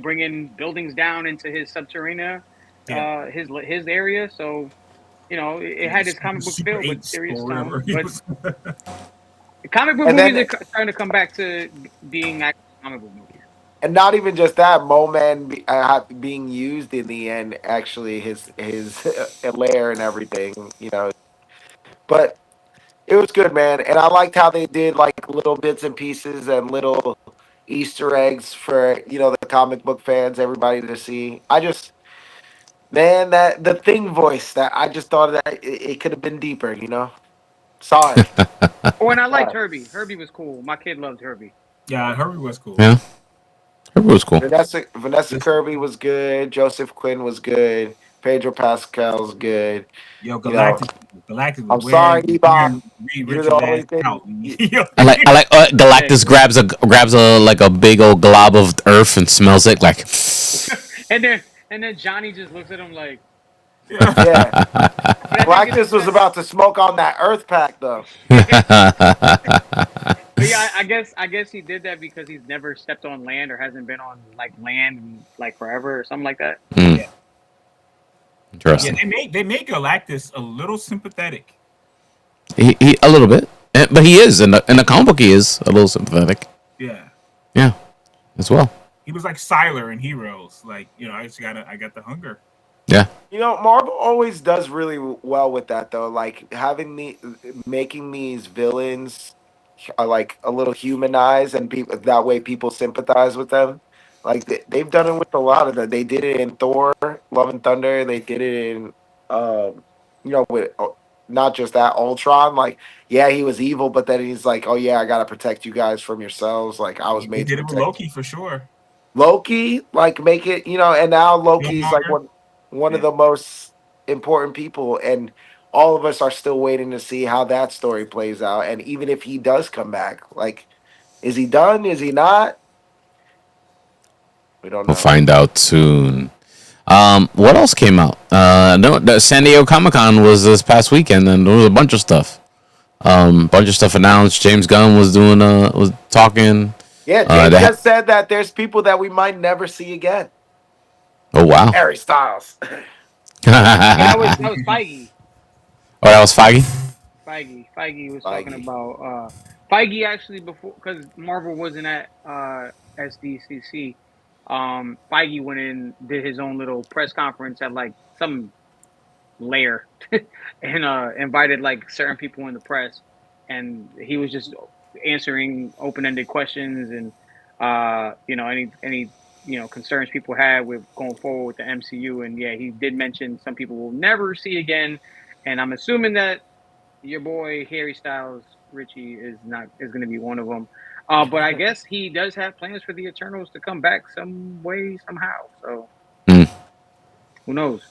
bringing buildings down into his subterranean, yeah. his area. So it Yeah, had its comic book Super feel, but Eights serious or tone. whatever. He But was- comic book And movies then, are starting to come back to being actual comic book movies. and not even just that, Moman being used in the end, actually his lair and everything, But it was good, man, and I liked how they did like little bits and pieces and little Easter eggs for the comic book fans, everybody to see. Man, that the Thing voice, that I just thought that it could have been deeper. Sorry. Oh, and I liked Sorry. Herbie. Herbie was cool. My kid loved Herbie. yeah, Herbie was cool. yeah, it was cool. Vanessa This, Kirby was good. Joseph Quinn was good. Pedro Pascal's good. yo, You know, Galactus was I'm sorry, Ebon. wearing Reed You're the Richards' only ass thing. out. Yo, I like Yeah, Galactus grabs a like a big old glob of earth and smells it like. and then Johnny just looks at him like. yeah. Yeah, But I think it's Galactus was about to smoke on that Earth pack, though. But yeah, I guess he did that because he's never stepped on land or hasn't been on like land in, like forever or something like that. Mm, Yeah, yeah. interesting. They make Galactus a little sympathetic. He a little bit, but he is in the comic book. He is a little sympathetic. Yeah, Yeah, as well. he was like Siler in Heroes. Like I got the hunger. Yeah. Marvel always does really well with that though. Like making these villains are like a little humanized, and people that way people sympathize with them. Like they've done it with a lot of them. They did it in Thor, Love and Thunder. They did it in, with not just that Ultron. Like, yeah, he was evil, but then he's like, oh yeah, I gotta protect you guys from yourselves. Like I was They made to did it with protect Loki for sure. Loki. Like make it, and now Loki's like Killmonger. one of Yeah. the most important people, and all of us are still waiting to see how that story plays out. And even if he does come back, like, is he done? Is he not? We don't We'll know. find out soon. What else came out? No, the San Diego Comic Con was this past weekend, and there was a bunch of stuff. Bunch of stuff announced. James Gunn was talking. Yeah, James just said that there's people that we might never see again. Oh wow. Harry Styles. That was Feige. Oh, that was Feige. Feige was Feige. talking about Feige actually before, because Marvel wasn't at SDCC. Feige went in, did his own little press conference at like some lair and invited like certain people in the press, and he was just answering open-ended questions and any concerns people had with going forward with the MCU. And yeah, he did mention some people will never see again, and I'm assuming that your boy Harry Styles Richie is going to be one of them. But I guess he does have plans for the Eternals to come back some way somehow. So who knows?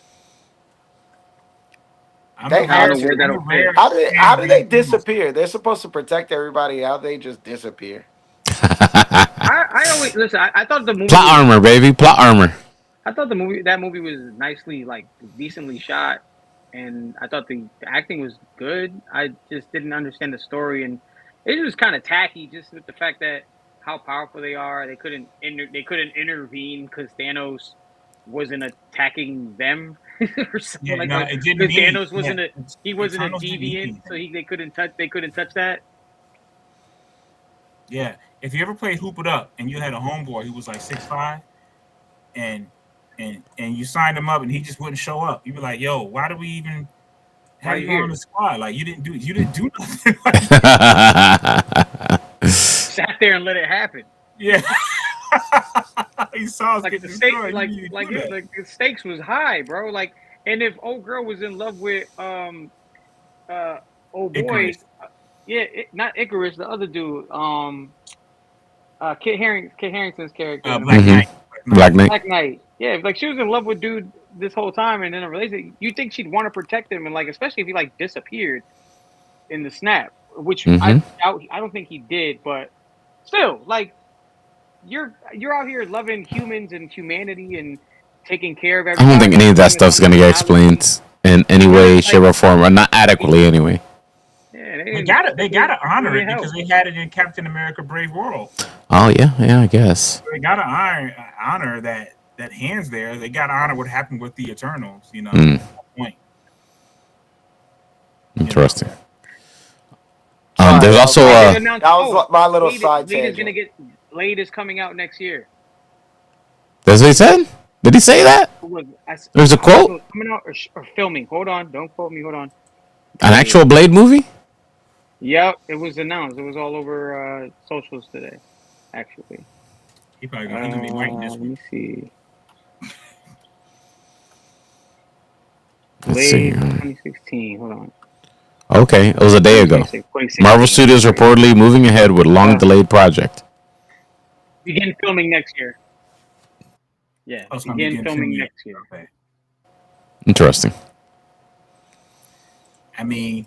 I'm They a have rare- to. where that'll I'm a rare How do they fan. disappear? They're supposed to protect everybody. How they just disappear? I always listen. I thought the movie Plot armor, baby. Plot armor. I thought that movie was nicely, like, decently shot, and I thought the acting was good. I just didn't understand the story, and it was kind of tacky, just with the fact that how powerful they are. They couldn't intervene because Thanos wasn't attacking them or something Yeah, like no, that. it didn't Because mean Thanos wasn't he wasn't a Eternals didn't deviant, mean so they couldn't touch that. Yeah, if you ever played Hoop It Up and you had a homeboy who was like 6'5", and you signed him up and he just wouldn't show up, you'd be like, "Yo, why do we even have you on the squad? Like you didn't do nothing." Sat there and let it happen. Yeah, he saw us Like get the stakes, destroyed. like the stakes was high, bro. Like, and if old girl was in love with old boy, Icarus. not Icarus, the other dude, Kit Harington's character, Black Knight. Black Knight. Black Knight. Yeah, if, like, she was in love with dude this whole time, and in a relationship, you think she'd want to protect him, and like, especially if he like disappeared in the snap, which I don't think he did, but still, like, you're out here loving humans and humanity and taking care of I everybody. don't think any of that stuff's gonna get explained in any way, shape, or form, or not adequately anyway. Yeah, They gotta honor it because they had it in Captain America: Brave World. Oh yeah, I guess. They gotta honor that hands there. They gotta honor what happened with the Eternals. At that point. Interesting. Sorry, There's also that was my little side tangent. Blade is coming out next year. That's what he said. Did he say that? There's a quote. Coming out or filming. Hold on, don't quote me. Hold on. An actual Blade movie? Yep, it was announced. It was all over socials today. Actually, He's gonna be writing this let one. me see. Let's see. Blade 2016. Hold on. Okay, it was a day ago. 2016. Marvel Studios reportedly moving ahead with long-delayed project. Begin filming next year. Yeah, Oh, it's gonna begin begin filming filming. next year. Okay. Interesting. I mean,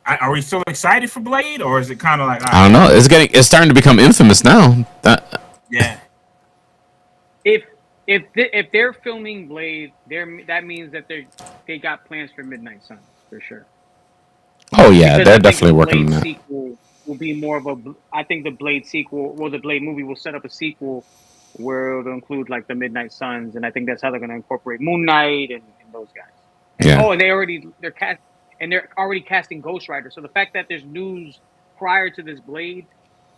are we still excited for Blade, or is it kind of like I don't know. It's starting to become infamous now. Yeah. If they're filming Blade, that means that they got plans for Midnight Suns for sure. Oh yeah, Because they're I think definitely the working on Blade that. sequel will be more of a. I think the Blade sequel, well, the Blade movie will set up a sequel where it'll include like the Midnight Suns, and I think that's how they're going to incorporate Moon Knight and those guys. And, Yeah. and they're already casting Ghost Rider. So the fact that there's news prior to this Blade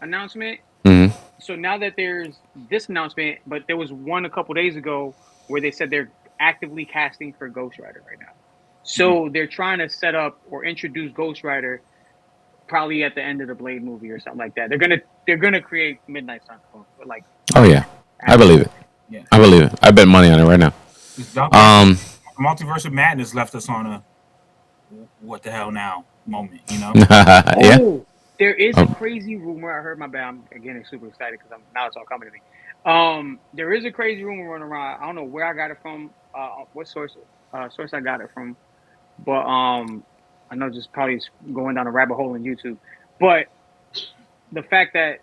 announcement, Mhm. so now that there's this announcement, but there was one a couple days ago where they said they're actively casting for Ghost Rider right now. So they're trying to set up or introduce Ghost Rider probably at the end of the Blade movie or something like that. They're gonna create Midnight Sun, like. Oh yeah, I believe it. Yeah. I believe it. I bet money on it right now. Multiverse of Madness left us on a what the hell now moment, you know? Yeah. Oh, there is a crazy rumor. I heard. My bad. I'm getting super excited because now it's all coming to me. There is a crazy rumor running around. I don't know where I got it from. What source I got it from, but I know just probably going down a rabbit hole in YouTube. But the fact that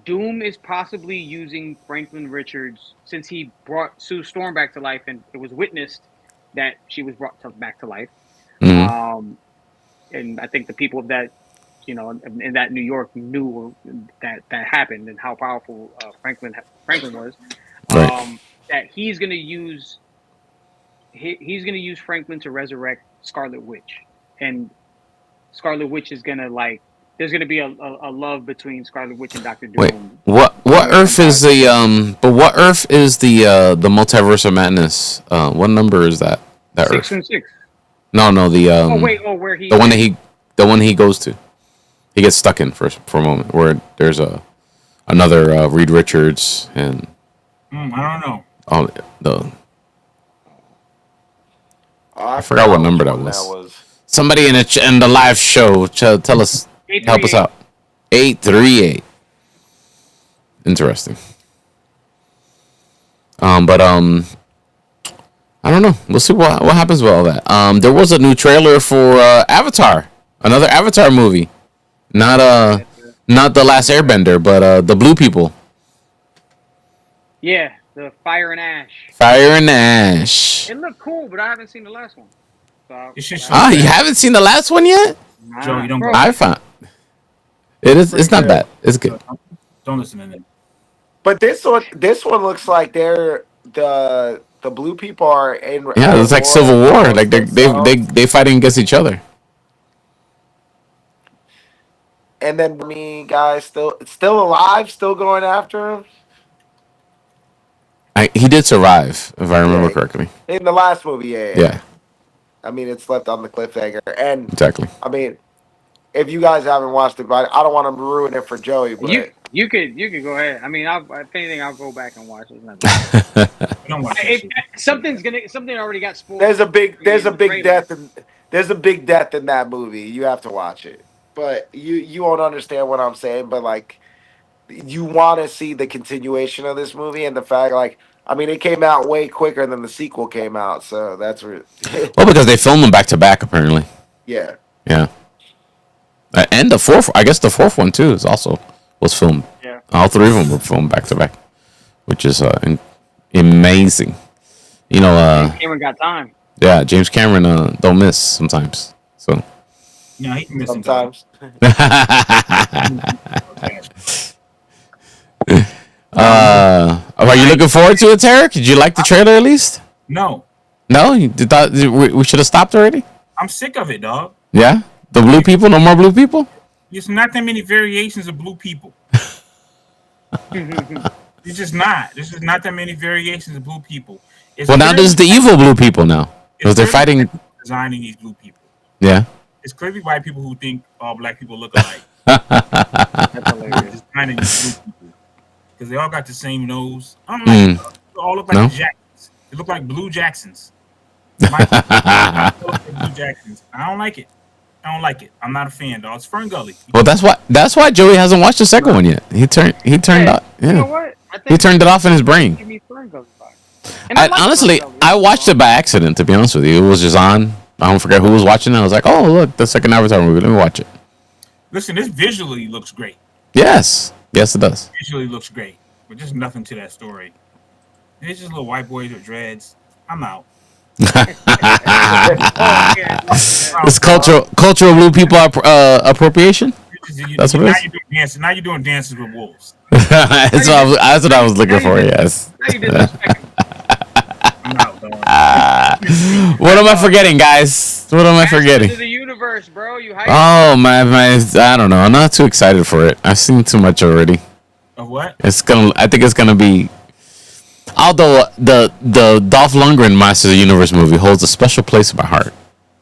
Doom is possibly using Franklin Richards since he brought Sue Storm back to life, and it was witnessed that she was brought back to life. Mhm. And I think the people of that, in that New York knew that happened and how powerful Franklin was. Right. That he's going to use Franklin to resurrect Scarlet Witch, and Scarlet Witch is going to there's going to be a love between Scarlet Witch and Doctor Doom. Wait, what Earth is the But what Earth is the Multiverse of Madness? What number is that? That 616. Earth? No, the Where he the one he goes to. He gets stuck in for a moment where there's another Reed Richards and I don't know. I forgot what number that was. Somebody in the live show tell us, help us out. 838. Interesting. But I don't know. We'll see what happens with all that. There was a new trailer for Avatar, another Avatar movie. Not the Last Airbender, but the Blue People. Yeah, the Fire and Ash. Fire and Ash. It looked cool, but I haven't seen the last one. So, you haven't seen the last one yet? Joe, you don't. I found it is. It's not bad. It's good. Don't listen to them. But this one looks like they're the Blue People are in. Yeah, it's like Civil War. Like they fighting against each other. And then guys still alive, still going after him. He did survive, if I remember correctly. In the last movie, yeah. Yeah. I mean, it's left on the cliffhanger, and exactly. I mean, if you guys haven't watched it, but I don't want to ruin it for Joey. But you could go ahead. I mean, if anything, I'll go back and watch it. Something already got spoiled. There's a big death in that movie. You have to watch it, but you won't understand what I'm saying. But like, you want to see the continuation of this movie and the fact, like, I mean, it came out way quicker than the sequel came out, so that's where. Well, because they filmed them back to back, apparently. Yeah. Yeah. And the fourth one too was filmed. Yeah. All three of them were filmed back to back, which is amazing. Cameron got time. Yeah, James Cameron don't miss sometimes. So. No, he missing sometimes. Are you looking forward to it, Tarek? Did you like the trailer at least? No. No, you thought we should have stopped already? I'm sick of it, dog. Yeah, the blue people. No more blue people. There's not that many variations of blue people. It's just not. There's just not that many variations of blue people. Now there's the evil blue people now because they're fighting. Designing these blue people. Yeah. It's clearly white people who think all black people look alike. That's hilarious. Designing these blue people because they all got the same nose. I'm like, they all look like Jacksons. They look like Blue Jacksons. Blue Jacksons. I don't like it. I'm not a fan, dog. It's Fern Gully. Well, that's why Joey hasn't watched the second one yet. He turned off. Yeah. You know what? He turned it off in his brain. Honestly, I watched it by accident. To be honest with you, it was just on. I don't forget who was watching it. I was like, oh look, the second Avatar movie. Let me watch it. Listen, this visually looks great. Yes, it does. Visually looks great, but just nothing to that story. It's just little white boys with dreads. I'm out. This cultural blue people appropriation. That's what it now is. you're doing dances. Now you're doing dances with wolves. That's what I was looking for. Yes. Now you disrespect him. I'm out, dog. What am I forgetting, guys? What am I Masters forgetting? of the universe, bro. You hype? Oh my! I don't know. I'm not too excited for it. I've seen too much already. Of what? I think it's gonna be. Although the Dolph Lundgren Masters of the Universe movie holds a special place in my heart,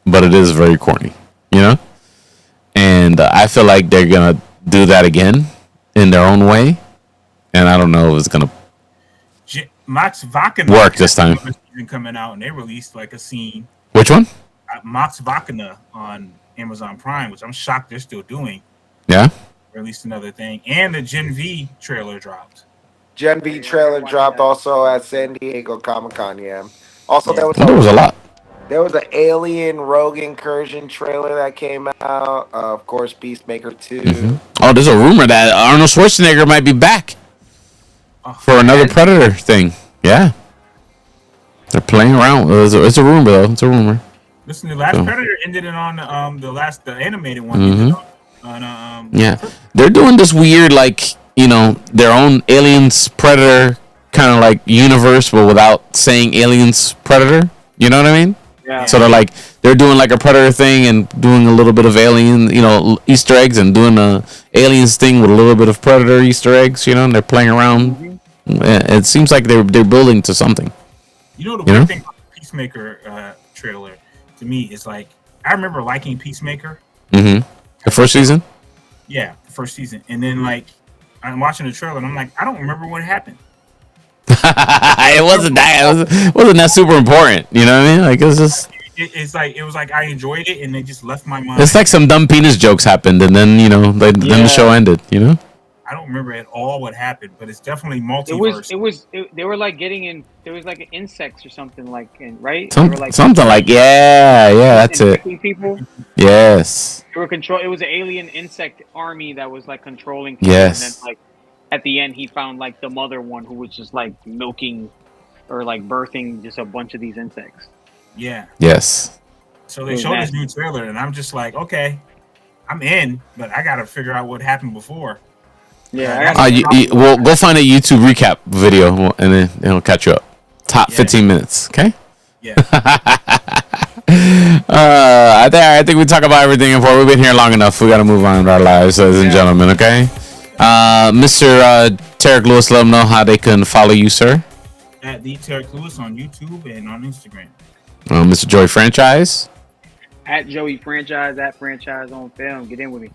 but it is very corny, you know. And I feel like they're gonna do that again in their own way, and I don't know if it's gonna Max Vachina work this time. Coming out, and they released like a scene. Which one? Max Vachina on Amazon Prime, which I'm shocked they're still doing. Yeah. Released another thing, and the Gen V trailer dropped. Gen V trailer dropped also at San Diego Comic-Con. Yeah. Also, there was Well, there was a lot. There was an Alien Rogue Incursion trailer that came out. Of course, Peacemaker 2. Mm-hmm. Oh, there's a rumor that Arnold Schwarzenegger might be back for another Predator thing. Yeah. They're playing around. It's a rumor, though. It's a rumor. Listen, the last Predator ended it on the animated one. Ended on, yeah. They're doing this weird, like, their own Aliens Predator kind of like universe, but without saying Aliens Predator. You know what I mean? Yeah. So they're doing like a Predator thing and doing a little bit of Alien, Easter eggs, and doing a Aliens thing with a little bit of Predator Easter eggs, and they're playing around. Mm-hmm. Yeah, it seems like they're building to something. The weird thing about the Peacemaker trailer to me is like I remember liking Peacemaker. Mm-hmm. The first season? Yeah, the first season. And then like I'm watching the trailer and I'm like, I don't remember what happened. It wasn't that super important. You know what I mean? Like it's just. It was like I enjoyed it and they just left my mind. It's like some dumb penis jokes happened and then then the show ended. I don't remember at all what happened, but it's definitely multiverse. They were like getting in. There was like insects or something like right. Something like that's it. People. Yes. They were It was an alien insect army that was like controlling people. Yes. And then like at the end, he found like the mother one who was just like milking or like birthing just a bunch of these insects. Yeah. Yes. So they showed this new trailer, and I'm just like, okay, I'm in, but I gotta figure out what happened before. Yeah. Well, go find a YouTube recap video, and then it'll catch you up. Top 15 minutes, okay? Yeah. I think we talk about everything before. We've been here long enough. We got to move on with our lives, ladies and gentlemen, okay? Mr. Tarek Lewis, let them know how they can follow you, sir. At the Tarek Lewis on YouTube and on Instagram. Mr. Joey Franchise. At Joey Franchise, at Franchise on Film. Get in with me.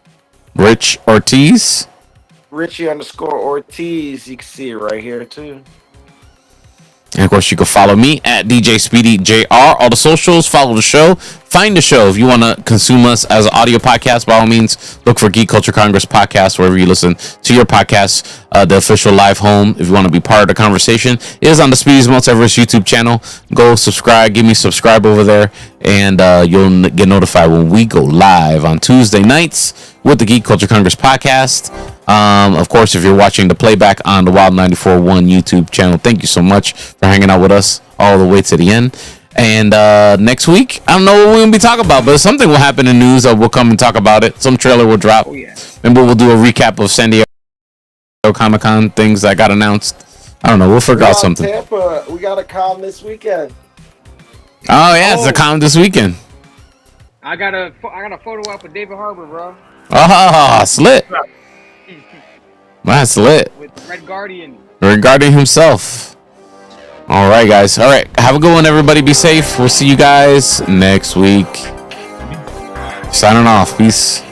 Rich Ortiz. Richie_Ortiz. You can see it right here, too. And of course, you can follow me at DJ Speedy JR. All the socials, follow the show. Find the show. If you want to consume us as an audio podcast, by all means, look for Geek Culture Congress podcast wherever you listen to your podcast. The official live home, if you want to be part of the conversation, is on the Speedy's Multiverse YouTube channel. Go subscribe. Give me subscribe over there, and you'll get notified when we go live on Tuesday nights with the Geek Culture Congress podcast. Of course, if you're watching the playback on the Wild 94.1 YouTube channel, thank you so much for hanging out with us all the way to the end. And next week, I don't know what we're going to be talking about, but something will happen in news. We'll come and talk about it. Some trailer will drop. And we'll do a recap of San Diego Comic-Con things that got announced. I don't know. We'll figure out something. Tampa, we got a con this weekend. Oh, yeah. It's a con this weekend. I got a photo up with David Harbour, bro. Oh, slit. That's lit. With Red Guardian. Red Guardian himself. All right, guys. All right. Have a good one, everybody. Be safe. We'll see you guys next week. Signing off. Peace.